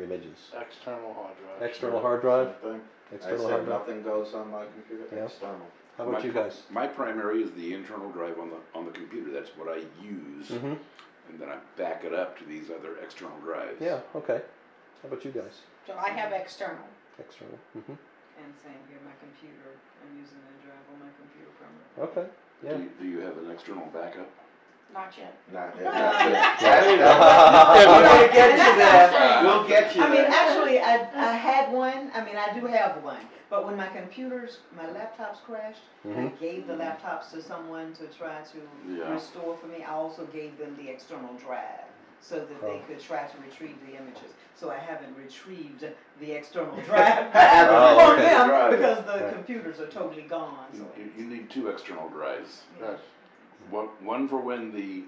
images? External hard drive. External hard drive. Same thing. External I hard said drive. nothing goes on my computer Yeah. external. How about you guys? My primary is the internal drive on the computer. That's what I use, Mm-hmm. and then I back it up to these other external drives. Yeah. Okay. How about you guys? So I have external. External. Mm-hmm. And same here, my computer, I'm using a drive on my computer permanently. Okay. Yeah. Do you have an external backup? Not yet. Not, We'll get you there. We'll get you I mean, there. actually, I had one, I do have one, but when my laptops crashed, I Mhm. gave the laptops to someone to try to Yeah. restore for me. I also gave them the external drive so that they Oh. could try to retrieve the images. So I haven't retrieved the external drive Oh, from okay. them Drive. because the Right. computers are totally gone. So You need two external drives. Yes. One for when the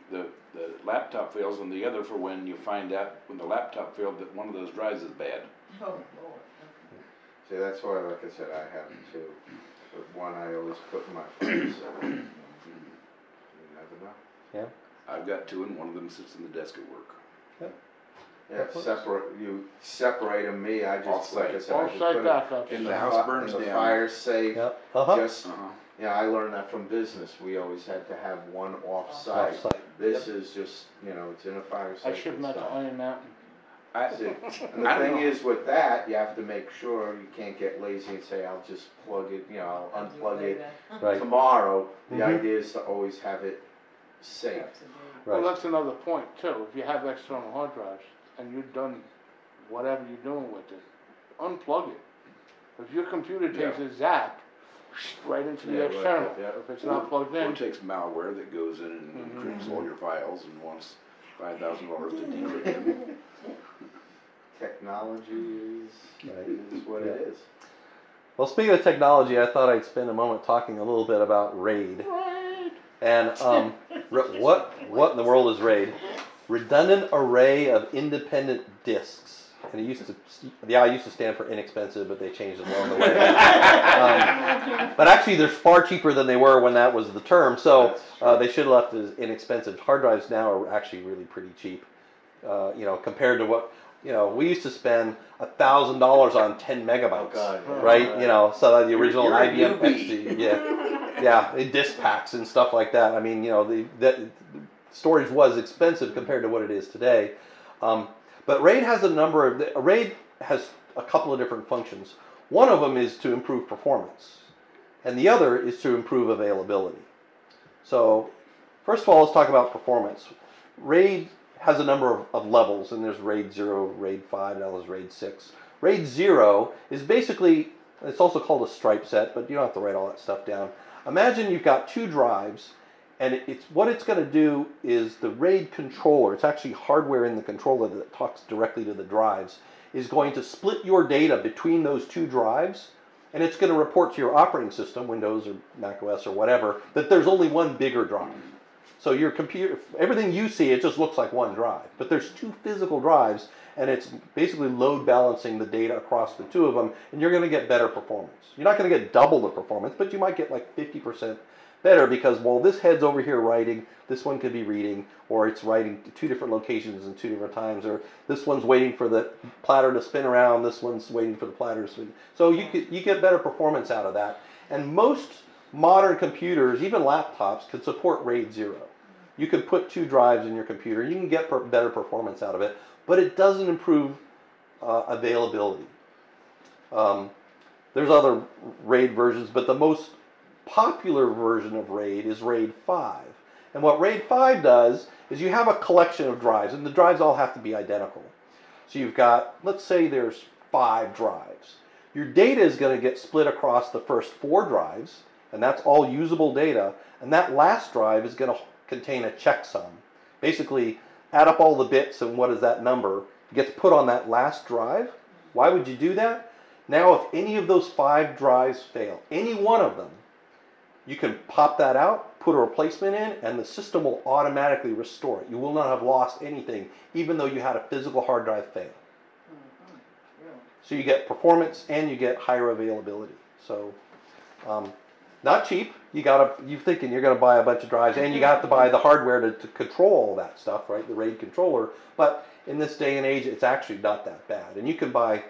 laptop fails, and the other for when you find out when the laptop failed that one of those drives is bad. oh Lord. See, that's why, like I said, I have two. But one I always put in my phone, so you never know. I've got two, and one of them sits in the desk at work. Yeah, separate them. Me, I just, like I said, I just Off-site put it backups. in The the, house burns in the down. fire safe. Yep. Uh-huh. Just, Uh-huh. I learned that from business. We always had to have one off-site. Off-site. This is just, it's in a fire safe. I shipped them out to and Iron Mountain. stuff. See, and the I don't thing know. is with that, you have to make sure you can't get lazy and say, I'll just plug it, I'll unplug it Right. tomorrow. The Mhm. idea is to always have it safe. Well, Right. that's another point too. If you have external hard drives and you've done whatever you're doing with it, unplug it. If your computer takes a zap, right into Yeah, the right, external. yeah. If it's not plugged Or in, it takes malware that goes in and Mhm. encrypts all your files and wants $5,000 to decrypt them. Technology Right. is what Yeah. it is. Well, speaking of technology, I thought I'd spend a moment talking a little bit about RAID. And what in the world is RAID? Redundant Array of Independent Disks. And it used to, the I used to stand for inexpensive, but they changed it along the way. But actually, they're far cheaper than they were when that was the term. So That's true. they should have left it as inexpensive. Hard drives now are actually really pretty cheap. Compared to what we used to spend $1,000 on 10 megabytes. Oh, God, yeah. Right? So the original You're a IBM newbie. XT, yeah, disk packs and stuff like that. I mean, the storage was expensive compared to what it is today. But RAID has RAID has a couple of different functions. One of them is to improve performance, and the other is to improve availability. So, first of all, let's talk about performance. RAID has a number of levels, and there's RAID 0, RAID 5, now there's RAID 6. RAID 0 is basically, it's also called a stripe set, but you don't have to write all that stuff down. Imagine you've got two drives, And it's what it's going to do is the RAID controller, it's actually hardware in the controller that talks directly to the drives, is going to split your data between those two drives, and it's going to report to your operating system, Windows or Mac OS or whatever, that there's only one bigger drive. So your computer, everything you see, it just looks like one drive. But there's two physical drives, and it's basically load balancing the data across the two of them, and you're going to get better performance. You're not going to get double the performance, but you might get like 50% better because while this head's over here writing, this one could be reading, or it's writing to two different locations in two different times, or this one's waiting for the platter to spin around, this one's waiting for the platter to spin. So you get better performance out of that. And most modern computers, even laptops, can support RAID 0. You can put two drives in your computer. You can get better performance out of it, but it doesn't improve availability. There's other RAID versions, but the most popular version of RAID is RAID 5. And what RAID 5 does is you have a collection of drives, and the drives all have to be identical. So you've got, let's say there's 5 drives. Your data is going to get split across the first 4 drives, and that's all usable data, and that last drive is going to contain a checksum. Basically, add up all the bits and what is that number gets put on that last drive. Why would you do that? Now, if any of those 5 drives fail, any one of them, you can pop that out, put a replacement in, and the system will automatically restore it. You will not have lost anything, even though you had a physical hard drive fail. So you get performance and you get higher availability. So, not cheap. You're thinking you're going to buy a bunch of drives, and you have to buy the hardware to control all that stuff, right? The RAID controller. But in this day and age, it's actually not that bad. And you can buy,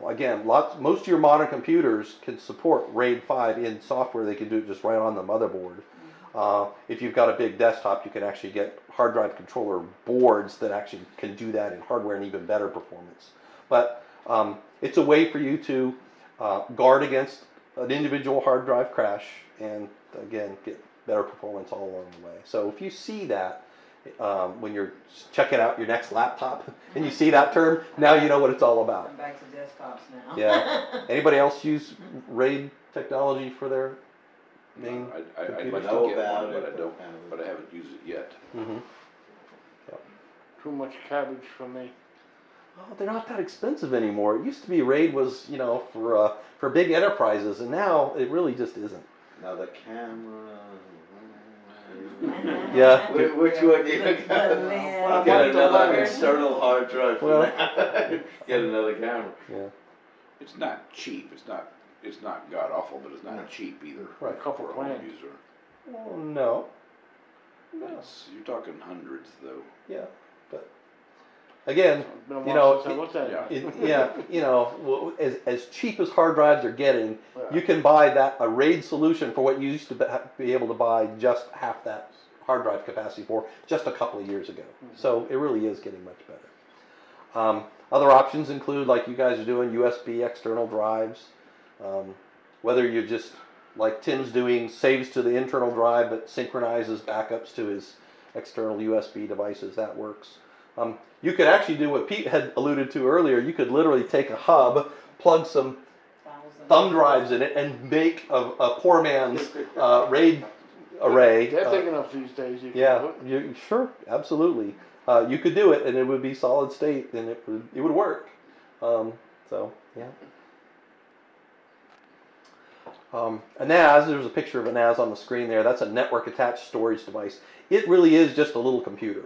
again, most of your modern computers can support RAID 5 in software. They can do it just right on the motherboard. If you've got a big desktop, you can actually get hard drive controller boards that actually can do that in hardware and even better performance. But it's a way for you to guard against an individual hard drive crash and, again, get better performance all along the way. So if you see that when you're checking out your next laptop and you see that term, now you know what it's all about. I'm back to desktops now. Yeah. Anybody else use RAID technology for their main I'd like computer? to Know get about one, but it, I don't, but I haven't used it yet. Mm-hmm. Too much cabbage for me. Oh, they're not that expensive anymore. It used to be RAID was, for big enterprises, and now it really just isn't. Now the camera. Yeah. Which one do you got? Well, Get another well, external hard drive for Well. that. Get another camera. Yeah. It's not cheap. It's not god awful, but it's not cheap either. Right. For a home Grand. user. Well, no. You're talking hundreds though. Yeah. But again, It's been a You while know, since I looked at it. as cheap as hard drives are getting, Yeah. you can buy a RAID solution for what you used to be able to buy just half that hard drive capacity for just a couple of years ago. So it really is getting much better. Other options include, like you guys are doing, USB external drives. Whether you're just, like Tim's doing, saves to the internal drive but synchronizes backups to his external USB devices, that works. You could actually do what Pete had alluded to earlier. You could literally take a hub, plug some thumb drives in it, and make a poor man's RAID array. They're big enough these days. You can Yeah, do it. sure, absolutely. You could do it, and it would be solid state, and it would work. So yeah. A NAS, there's a picture of a NAS on the screen there. That's a network attached storage device. It really is just a little computer.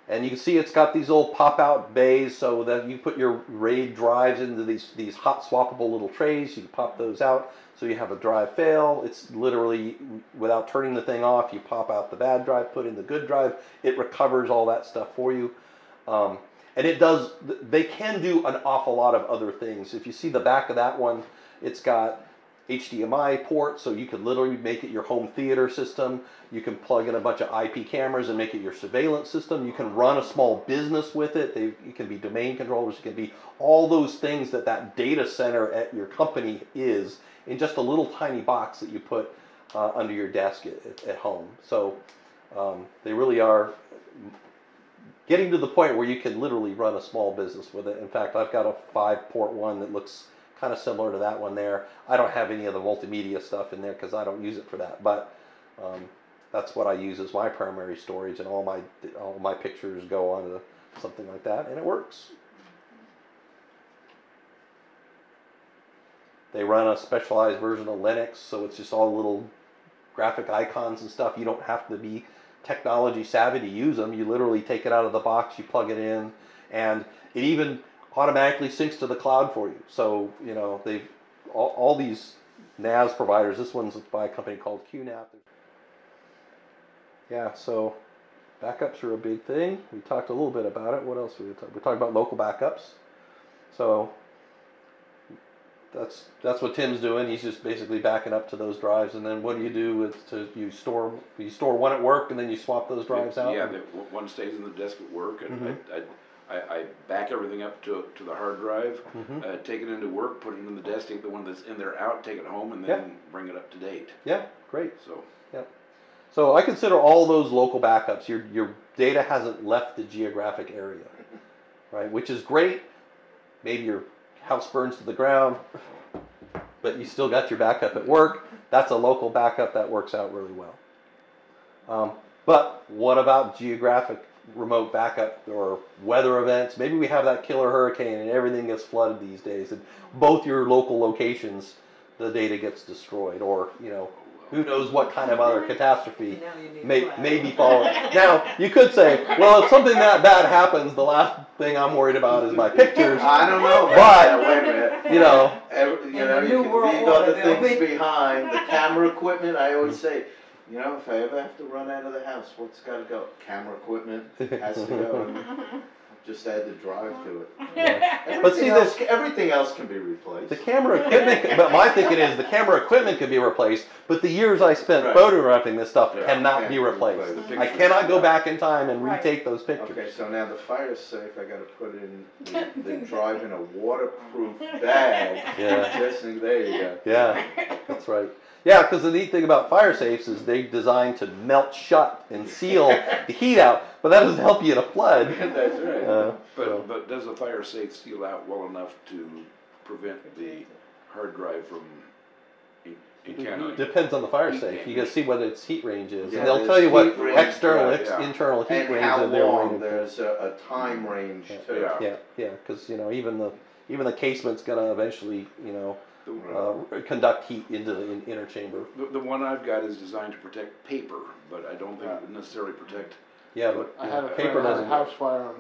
And you can see it's got these little pop-out bays so that you put your RAID drives into these hot swappable little trays. You can pop those out so you have a drive fail. It's literally, without turning the thing off, you pop out the bad drive, put in the good drive. It recovers all that stuff for you. And it does, they can do an awful lot of other things. If you see the back of that one, it's got HDMI ports, so you can literally make it your home theater system. You can plug in a bunch of IP cameras and make it your surveillance system. You can run a small business with it. It can be domain controllers. It can be all those things that data center at your company is in just a little tiny box that you put under your desk at home. So they really are getting to the point where you can literally run a small business with it. In fact, I've got a 5-port one that looks kind of similar to that one there. I don't have any of the multimedia stuff in there because I don't use it for that, but that's what I use as my primary storage, and all my pictures go onto something like that, and it works. They run a specialized version of Linux, so it's just all little graphic icons and stuff. You don't have to be technology savvy to use them. You literally take it out of the box, you plug it in, and it even automatically syncs to the cloud for you. So, you know, they've all these NAS providers. This one's by a company called QNAP. Yeah, so backups are a big thing. We talked a little bit about it. What else we talked? We talked about local backups. So that's what Tim's doing. He's just basically backing up to those drives, and then what do you do is you store one at work, and then you swap those drives out. Yeah, one stays in the desk at work, and I back everything up to the hard drive, take it into work, put it in the desk, take the one that's in there out, take it home, and then bring it up to date. Yeah, great. So. So I consider all those local backups. Your data hasn't left the geographic area, right? Which is great. Maybe your house burns to the ground, but you still got your backup at work. That's a local backup that works out really well. But what about geographic remote backup or weather events? Maybe we have that killer hurricane and everything gets flooded these days, and both your local locations, the data gets destroyed, or who knows what kind of other catastrophe may be following. Now, you could say, well, if something that bad happens, the last thing I'm worried about is my pictures. I don't know. But, wait a minute. You can leave other things behind. The camera equipment, I always say, if I ever have to run out of the house, what's got to go? Camera equipment has to go. Just add the drive to it. Yeah. But see, everything else can be replaced. The camera equipment, but my thinking is the camera equipment could be replaced, but the years I spent photographing this stuff cannot be replaced. I cannot go back in time and retake those pictures. Okay, so now the fire safe, I got to put in the drive in a waterproof bag. Yeah. There you go. Yeah, that's right. Yeah, because the neat thing about fire safes is they're designed to melt shut and seal the heat out, but that doesn't help you in a flood. That's right. But does the fire safe seal out well enough to prevent the hard drive from encountering? Depends on the fire safe. You got to see what its heat range is, Yeah, and they'll tell you what range, external, internal heat and range how that they're long. rated. There's a time range too. Yeah, because even the casement's gonna eventually conduct heat into the inner chamber. The one I've got is designed to protect paper, but I don't think it would necessarily protect. Yeah, but I had a paper friend had a doesn't. house fire on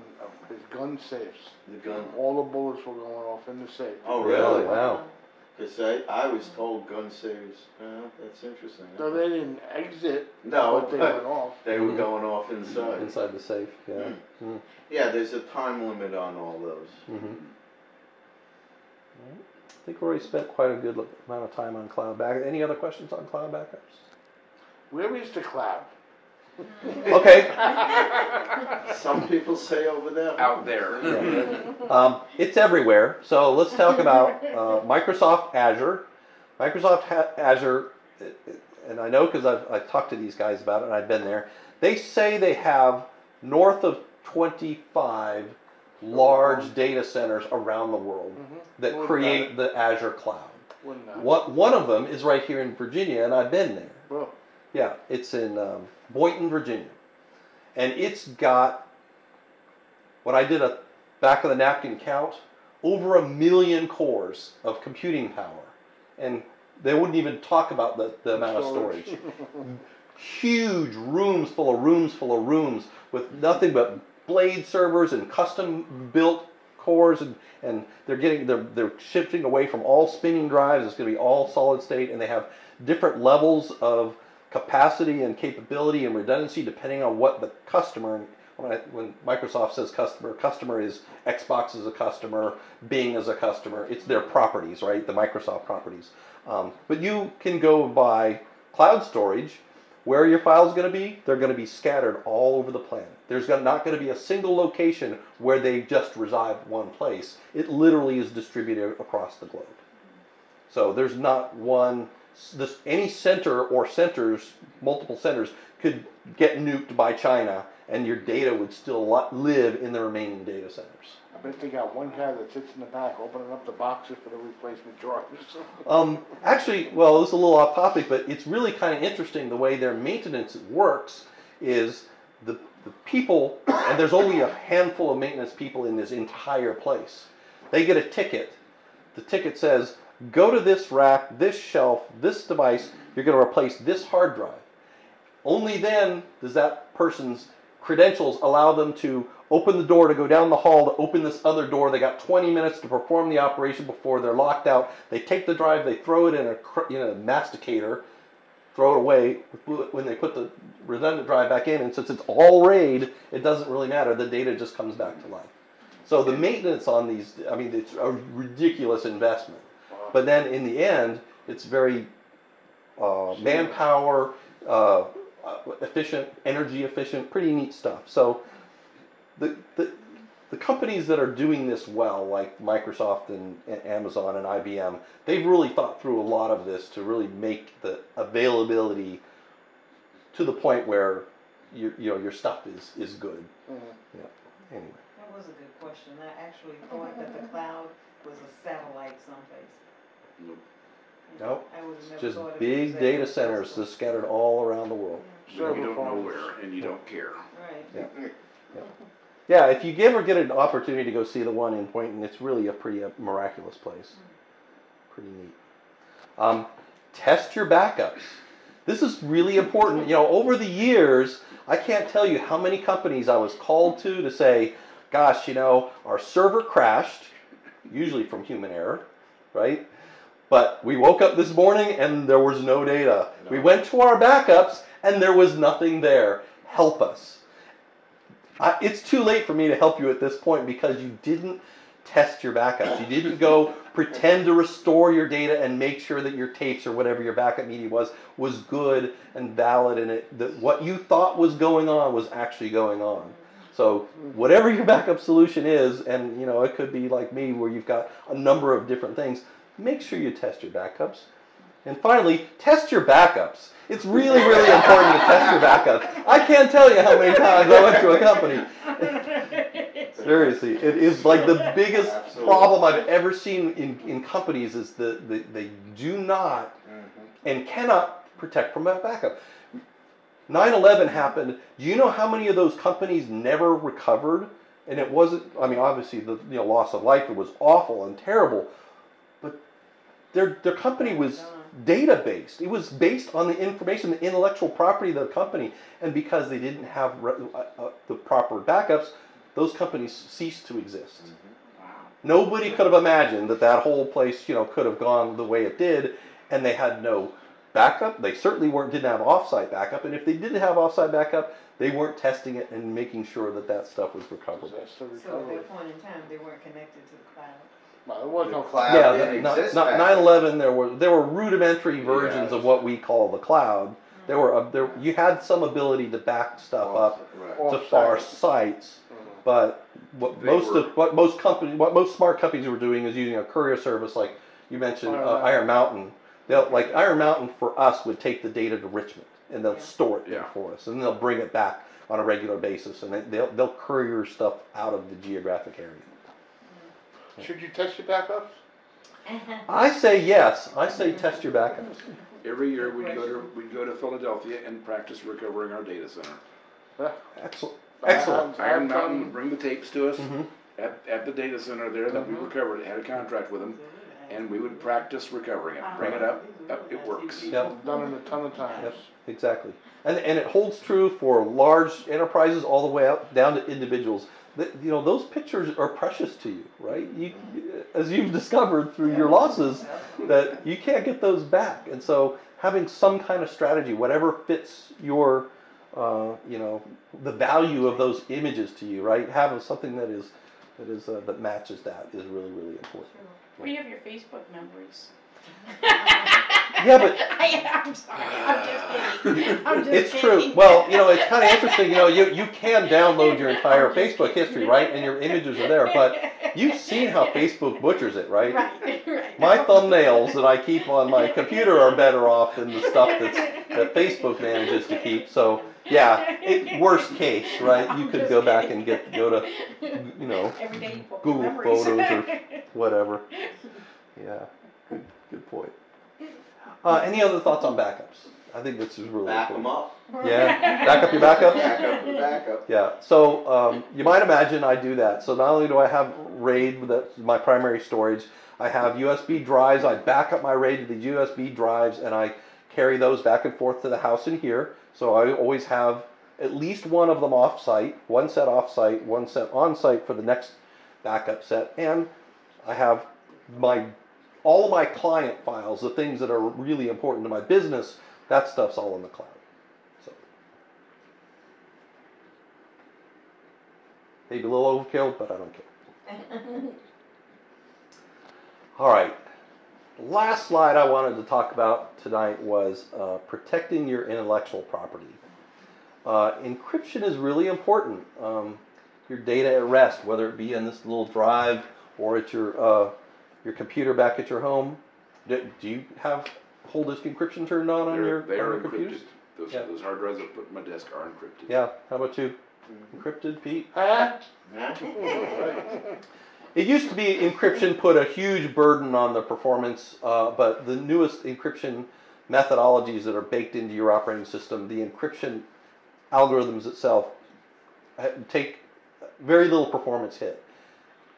his gun safes. The gun. All the bullets were going off in the safe. Oh, really? Wow. Because I was told gun saves. That's interesting. So they didn't exit, No, but they went off. They were going off inside. Inside the safe. Yeah. Yeah, there's a time limit on all those. I think we already spent quite a good amount of time on cloud backup. Any other questions on cloud backups? Where is the cloud? Okay. Some people say over there. Out there. It's everywhere. So let's talk about Microsoft Azure. Microsoft Azure, and I know because I've talked to these guys about it and I've been there. They say they have north of 25 large data centers around the world that create the Azure cloud. One of them is right here in Virginia, and I've been there. Well, yeah, it's in Boynton, Virginia. And it's got, when I did a back of the napkin count, over 1 million cores of computing power. And they wouldn't even talk about the amount of storage. Huge rooms full of rooms full of rooms with nothing but blade servers and custom built cores, and they're shifting away from all spinning drives. It's going to be all solid state, and they have different levels of capacity and capability and redundancy depending on what the customer. When Microsoft says customer is Xbox as a customer, Bing as a customer. It's their properties, right? The Microsoft properties. But you can go buy cloud storage. Where are your files going to be? They're going to be scattered all over the planet. There's not going to be a single location where they just reside one place. It literally is distributed across the globe. So there's not any center or centers, multiple centers, could get nuked by China and your data would still live in the remaining data centers. bet they got one guy that sits in the back opening up the boxes for the replacement drawers. Actually, well, this is a little off topic, but it's really kind of interesting the way their maintenance works is the people, and there's only a handful of maintenance people in this entire place. They get a ticket. The ticket says, go to this rack, this shelf, this device, you're going to replace this hard drive. Only then does that person's credentials allow them to open the door to go down the hall to open this other door. They got 20 minutes to perform the operation before they're locked out. They take the drive, they throw it in a masticator, throw it away. When they put the redundant drive back in, and since it's all RAID, it doesn't really matter. The data just comes back to life. So the maintenance on these, I mean, it's a ridiculous investment. But then in the end, it's very manpower efficient, energy efficient, pretty neat stuff. So the companies that are doing this well, like Microsoft and Amazon and IBM, they've really thought through a lot of this to really make the availability to the point where your stuff is good. Mhm. Yeah. Anyway. That was a good question. I actually thought that the cloud was a satellite someplace. Nope. I would've never Just thought of it big as data that. centers just scattered all around the world. You don't know where, and you don't care. Right. Yeah, if you ever get an opportunity to go see the one in Poynton, it's really a pretty miraculous place. Pretty neat. Test your backups. This is really important. You know, over the years, I can't tell you how many companies I was called to say, gosh, you know, our server crashed, usually from human error, right? But we woke up this morning and there was no data. No. We went to our backups and there was nothing there. Help us. It's too late for me to help you at this point because you didn't test your backups. You didn't go pretend to restore your data and make sure that your tapes or whatever your backup media was good and valid, and that what you thought was going on was actually going on. So whatever your backup solution is, and you know, it could be like me where you've got a number of different things, make sure you test your backups. And finally, test your backups. It's really, really important to test your backups. I can't tell you how many times I went to a company. Seriously, it is like the biggest problem I've ever seen in companies is they do not and cannot protect from a backup. 9/11 happened. Do you know how many of those companies never recovered? And it wasn't, I mean, obviously the loss of life, it was awful and terrible. But their company was data-based. It was based on the information, the intellectual property of the company. And because they didn't have the proper backups, those companies ceased to exist. Nobody could have imagined that whole place, could have gone the way it did, and they had no backup. They certainly didn't have off-site backup, and if they didn't have off-site backup, they weren't testing it and making sure that stuff was recoverable. So at that point in time, they weren't connected to the cloud. No, there was no cloud. Yeah, Didn't exist 9/11. There were rudimentary versions of what we call the cloud. You had some ability to back stuff up to far sites, but what most smart companies were doing is using a courier service, like you mentioned, Iron Mountain. Iron Mountain for us would take the data to Richmond and they'll store it there for us, and they'll bring it back on a regular basis, and they'll courier stuff out of the geographic area. Should you test your backups? I say yes. I say test your backups. Every year we'd go to Philadelphia and practice recovering our data center. Excellent. Excellent. Iron Mountain would bring the tapes to us at the data center there that we recovered. Had a contract with them, and we would practice recovering it. Bring it up. It works. Yep. I've done it a ton of times. Yep. Exactly. And it holds true for large enterprises all the way up down to individuals. Those pictures are precious to you, right? As you've discovered through your losses, that you can't get those back. And so having some kind of strategy, whatever fits your, the value of those images to you, right? Having something that matches that is really, really important. Where do you have your Facebook memories? Yeah, but I'm sorry. I'm just kidding. it's true. Well, it's kind of interesting. You can download your entire Facebook history, right? And your images are there. But you've seen how Facebook butchers it, right? Right. My thumbnails that I keep on my computer are better off than the stuff that's that Facebook manages to keep. So yeah, worst case, right? You I'm could just go back kidding. and go to, you know, Every day you pull Google memories. Photos or whatever. Yeah, good point. Any other thoughts on backups? I think this is really Back important. them up. Yeah, back up your backups. Back up the backup. Yeah, so you might imagine I do that. So not only do I have RAID, that's my primary storage, I have USB drives. I back up my RAID to the USB drives, and I carry those back and forth to the house in here. So I always have at least one of them off-site, one set off-site, one set on-site for the next backup set, and I have all of my client files, the things that are really important to my business. That stuff's all in the cloud. So maybe a little overkill, but I don't care. All right. The last slide I wanted to talk about tonight was protecting your intellectual property. Encryption is really important. Your data at rest, whether it be in this little drive or at your computer back at your home. Do you have whole disk encryption turned on your computers? Encrypted. Those hard drives I put in my desk are encrypted. Yeah. How about you? Encrypted, Pete? Huh? It used to be encryption put a huge burden on the performance, but the newest encryption methodologies that are baked into your operating system, the encryption algorithms itself, take very little performance hit.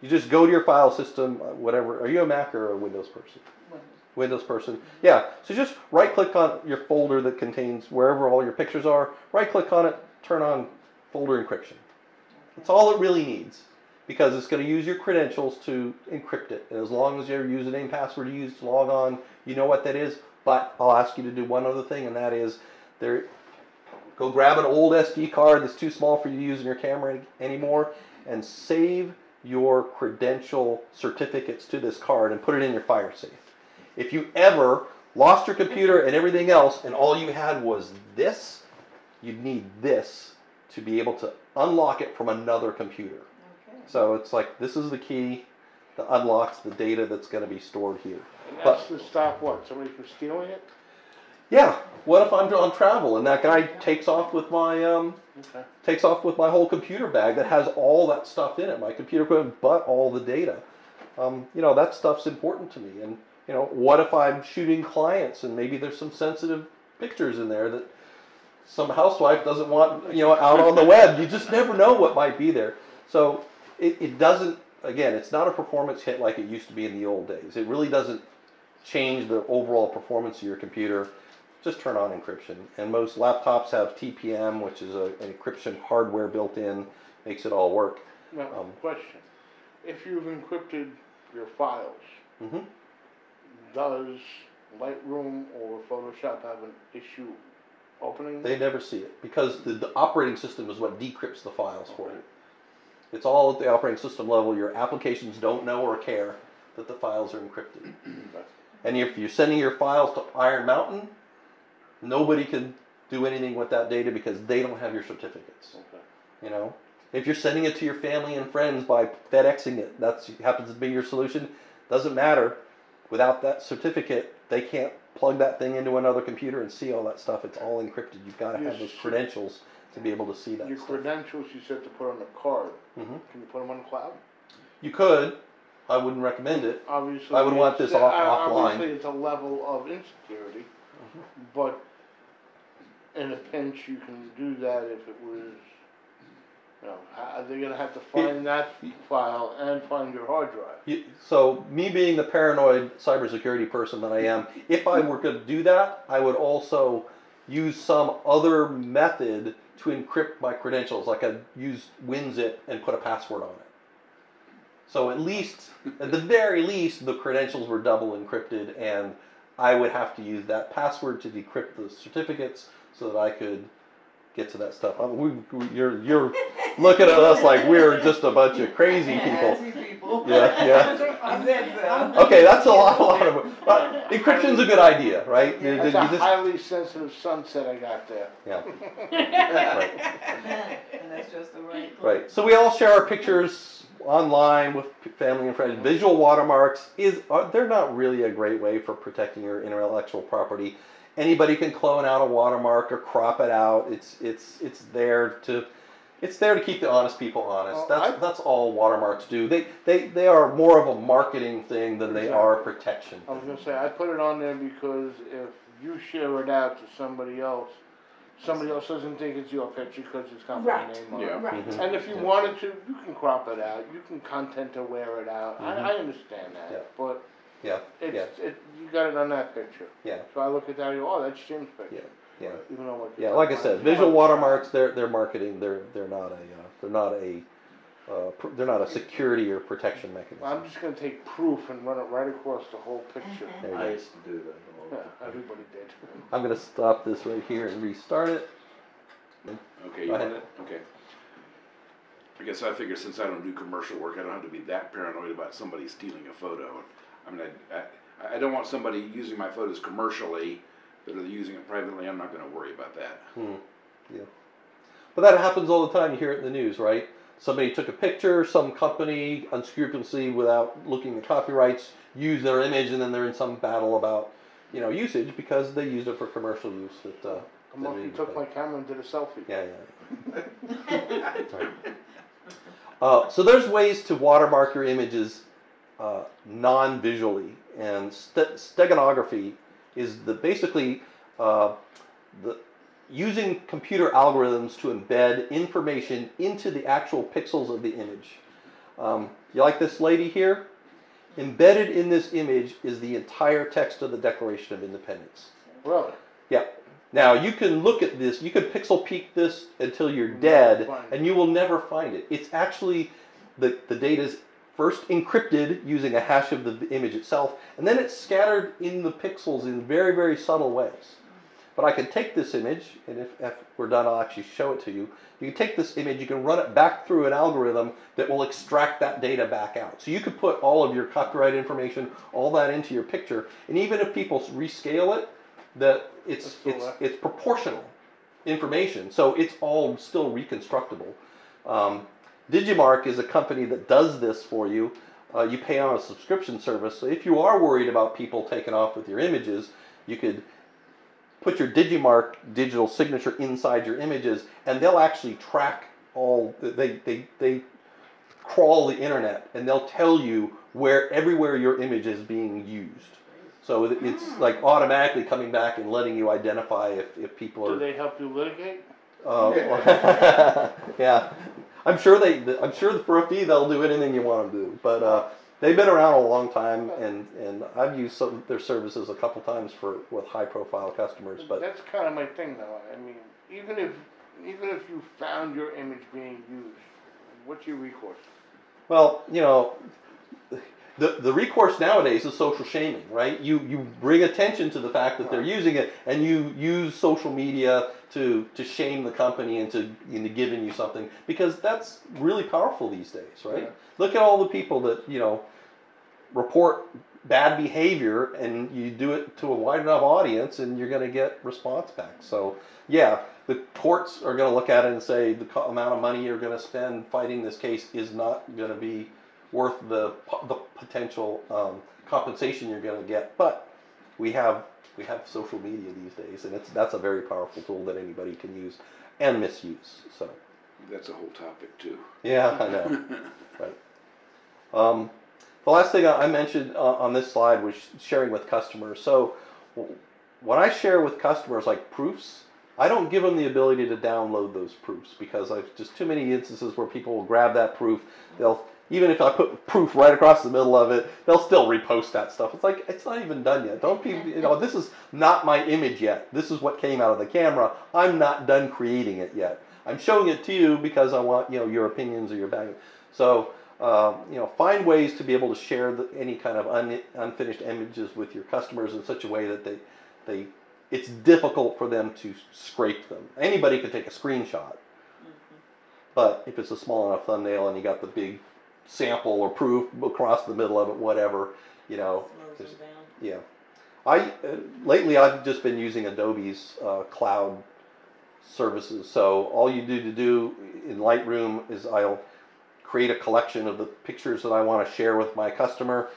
You just go to your file system, whatever. Are you a Mac or a Windows person? Windows person. Yeah, so just right-click on your folder that contains wherever all your pictures are, right-click on it, turn on folder encryption. That's all it really needs, because it's going to use your credentials to encrypt it. And as long as your username, password you use to log on, you know what that is. But I'll ask you to do one other thing, and that is go grab an old SD card that's too small for you to use in your camera anymore, and save your credential certificates to this card and put it in your fire safe. If you ever lost your computer and everything else, and all you had was this, you'd need this to be able to unlock it from another computer. Okay. So it's like, this is the key that unlocks the data that's going to be stored here. And that's to stop what? Somebody from stealing it? Yeah, what if I'm on travel and that guy takes off with my whole computer bag that has all that stuff in it, my computer equipment, but all the data. That stuff's important to me. And what if I'm shooting clients and maybe there's some sensitive pictures in there that some housewife doesn't want, out on the web. You just never know what might be there. So it doesn't, again, it's not a performance hit like it used to be in the old days. It really doesn't change the overall performance of your computer. Just turn on encryption. And most laptops have TPM, which is an encryption hardware built in, makes it all work. Now, question. If you've encrypted your files, does Lightroom or Photoshop have an issue opening? They never see it, because the operating system is what decrypts the files for you. It's all at the operating system level. Your applications don't know or care that the files are encrypted. And if you're sending your files to Iron Mountain, nobody can do anything with that data because they don't have your certificates. Okay. If you're sending it to your family and friends by FedExing it, that happens to be your solution, doesn't matter. Without that certificate, they can't plug that thing into another computer and see all that stuff. It's all encrypted. You've got to have those credentials to be able to see that Your stuff. credentials you said to put on the card. Mhm. Can you put them on the cloud? You could. I wouldn't recommend it. Obviously, I would want this offline. Obviously, it's a level of insecurity, but in a pinch, you can do that if it was. They're gonna have to find that file and find your hard drive. So me being the paranoid cybersecurity person that I am, if I were going to do that, I would also use some other method to encrypt my credentials, like I'd use WinZip and put a password on it. So at the very least, the credentials were double encrypted, and I would have to use that password to decrypt the certificates so that I could get to that stuff. You're looking at us like we're just a bunch of crazy people. Yeah. I said so. Okay, that's a lot of. Encryption's a good idea, right? That's a highly sensitive sunset I got there. Yeah. Right. And that's just the right. Right. So we all share our pictures online with family and friends. Visual watermarks they're not really a great way for protecting your intellectual property. Anybody can clone out a watermark or crop it out. It's there to keep the honest people honest. That's all watermarks do. They are more of a marketing thing than they are a protection I was thing. gonna say, I put it on there because if you share it out to somebody else doesn't think it's your picture because it's company Right. name on it. Yeah. Right. Mhm. And if you wanted to, you can crop it out. You can content to wear it out. I understand that, Yeah. but Yeah, you got it on that picture. yeah, So I look at that and go, oh, that's Jim's picture. yeah. Even though Yeah, like I said, visual watermarks, they're marketing. They're not a security or protection mechanism. I'm just gonna take proof and run it right across the whole picture. There you I go. used to do that all the Yeah, time. everybody did. I'm gonna stop this right here and restart it. Okay, you Go want ahead. it? Okay. I guess I figure since I don't do commercial work, I don't have to be that paranoid about somebody stealing a photo. I mean, I don't want somebody using my photos commercially, but if they're using it privately, I'm not going to worry about that. Yeah. But that happens all the time. You hear it in the news, right? Somebody took a picture, some company unscrupulously, without looking at copyrights, used their image, and then they're in some battle about, usage because they used it for commercial use. The monkey took my camera and did a selfie. Yeah. Right. So there's ways to watermark your images non-visually, and steganography is basically using computer algorithms to embed information into the actual pixels of the image. You like this lady here? Embedded in this image is the entire text of the Declaration of Independence. Really? Yeah. Now you can look at this, you can pixel peek this until you're dead, and you will never find it. It's actually, the data is first encrypted using a hash of the image itself, and then it's scattered in the pixels in very, very subtle ways. But I can take this image, and if we're done, I'll actually show it to you. You can take this image, you can run it back through an algorithm that will extract that data back out. So you could put all of your copyright information, all that into your picture, and even if people rescale it, it's proportional information, so it's all still reconstructible. Digimarc is a company that does this for you. You pay on a subscription service, so if you are worried about people taking off with your images, you could put your Digimarc digital signature inside your images, and they'll actually track all. They crawl the internet, and they'll tell you everywhere your image is being used. So it's like automatically coming back and letting you identify if people are. Do they help you litigate? Yeah, I'm sure for a fee they'll do anything you want them to do. But they've been around a long time, and I've used some of their services a couple times with high profile customers. But that's kind of my thing, though. I mean, even if you found your image being used, what's your recourse? Well, the recourse nowadays is social shaming, right? You bring attention to the fact that they're using it, and you use social media to shame the company into giving you something, because that's really powerful these days, right? Yeah. Look at all the people that report bad behavior, and you do it to a wide enough audience, and you're going to get response back. So yeah, the courts are going to look at it and say the amount of money you're going to spend fighting this case is not going to be worth the potential compensation you're going to get. But we have social media these days, and that's a very powerful tool that anybody can use and misuse. So That's a whole topic too. yeah, I know. Right. The last thing I mentioned on this slide was sharing with customers. So when I share with customers like proofs, I don't give them the ability to download those proofs, because I've just too many instances where people will grab that proof. Even if I put proof right across the middle of it, they'll still repost that stuff. It's like, it's not even done yet. Don't people, this is not my image yet. This is what came out of the camera. I'm not done creating it yet. I'm showing it to you because I want, your opinions or your background. So, find ways to be able to share any kind of unfinished images with your customers in such a way that it's difficult for them to scrape them. Anybody could take a screenshot, but if it's a small enough thumbnail and you got the big sample or proof across the middle of it, whatever, yeah. Lately I've just been using Adobe's cloud services. So all you do in Lightroom is I'll create a collection of the pictures that I want to share with my customer.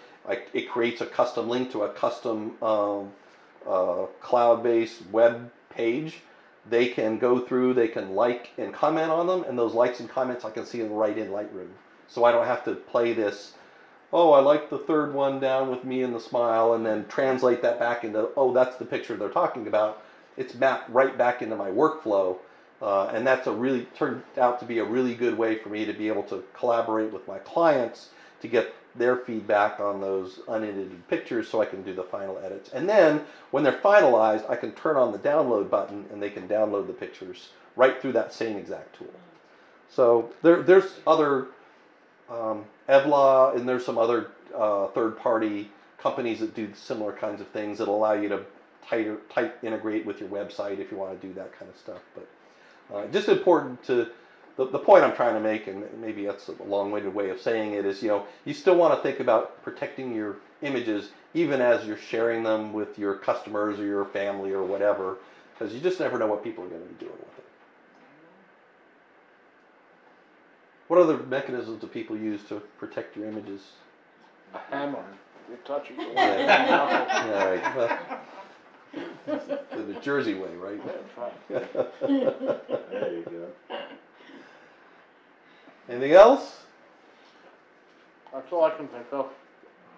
It creates a custom link to a custom cloud-based web page, they can go through, they can like and comment on them, and those likes and comments I can see them right in Lightroom. So I don't have to play this, oh, I like the third one down with me and the smile, and then translate that back into, oh, that's the picture they're talking about. It's mapped right back into my workflow, and that's turned out to be a really good way for me to be able to collaborate with my clients to get their feedback on those unedited pictures so I can do the final edits. And then when they're finalized, I can turn on the download button and they can download the pictures right through that same exact tool. So there's other Evla, and there's some other third-party companies that do similar kinds of things that allow you to tight integrate with your website if you want to do that kind of stuff. But just important to the point I'm trying to make, and maybe that's a long-winded way of saying it, is you still want to think about protecting your images even as you're sharing them with your customers or your family or whatever, because you just never know what people are going to be doing with it. What other mechanisms do people use to protect your images? A hammer. You're touching it. Yeah, right. Well, the Jersey way, right? That's right. There you go. Anything else? That's all I can think of.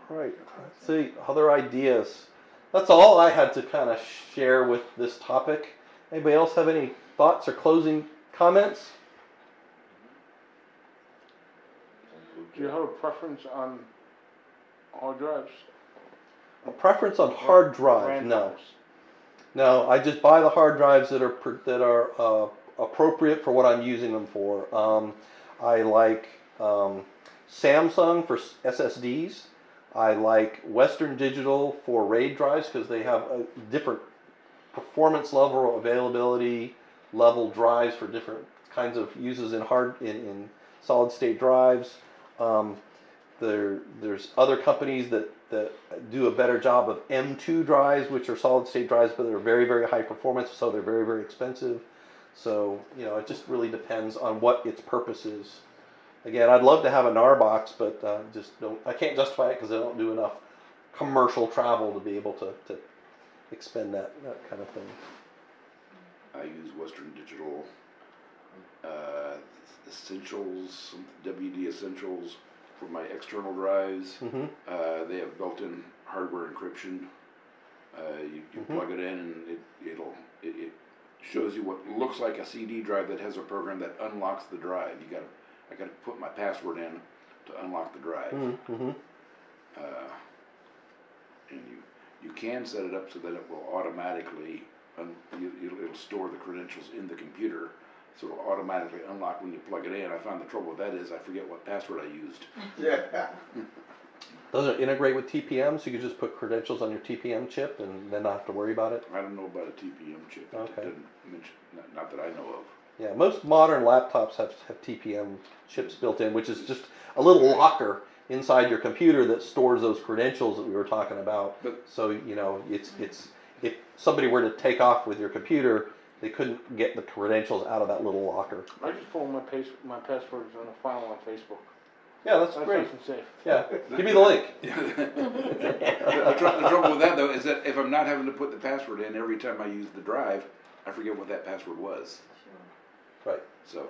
All right. Let's see. Other ideas. That's all I had to kind of share with this topic. Anybody else have any thoughts or closing comments? Do you have a preference on hard drives? A preference on hard drive? No. No, I just buy the hard drives that are appropriate for what I'm using them for. I like Samsung for SSDs. I like Western Digital for RAID drives because they have a different performance level, availability level drives for different kinds of uses in solid state drives. There's other companies that do a better job of M2 drives, which are solid state drives, but they're very, very high performance, so they're very, very expensive. So, it just really depends on what its purpose is. Again, I'd love to have a NAR box, but I can't justify it because I don't do enough commercial travel to be able to expend that kind of thing. I use Western Digital Essentials, WD Essentials for my external drives. Mm-hmm. They have built-in hardware encryption. You plug it in and it shows you what looks like a CD drive that has a program that unlocks the drive. I got to put my password in to unlock the drive. Mm-hmm. And you can set it up so that it will automatically it'll store the credentials in the computer, so it'll automatically unlock when you plug it in. I found the trouble with that is I forget what password I used. Yeah. Does it integrate with TPM, so you can just put credentials on your TPM chip and then not have to worry about it? I don't know about a TPM chip. Okay. It doesn't mention, not that I know of. Yeah, most modern laptops have TPM chips built in, which is just a little locker inside your computer that stores those credentials that we were talking about. So it's if somebody were to take off with your computer, they couldn't get the credentials out of that little locker. I just put my passwords on a file on Facebook. Yeah, that's great. Nice and safe. Yeah, give me the link. The trouble with that though is that if I'm not having to put the password in every time I use the drive, I forget what that password was. Right. So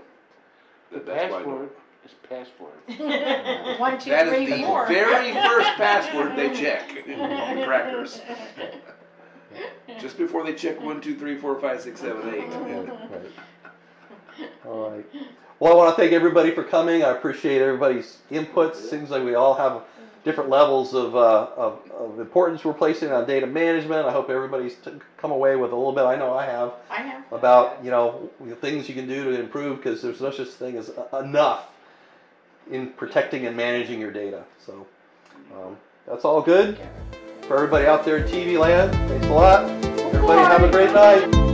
The that's why I password don't. is password. 1, 2, That 3, is the 4. very first password they check on the crackers. Just before they check 1, 2, 3, 4, 5, 6, 7, 8. Right. All right. Well, I want to thank everybody for coming. I appreciate everybody's inputs. Seems like we all have different levels of importance we're placing on data management. I hope everybody's come away with a little bit. I know I have. About things you can do to improve, because there's no such thing as enough in protecting and managing your data. So that's all good for everybody out there in TV land. Thanks a lot. Everybody have a great night.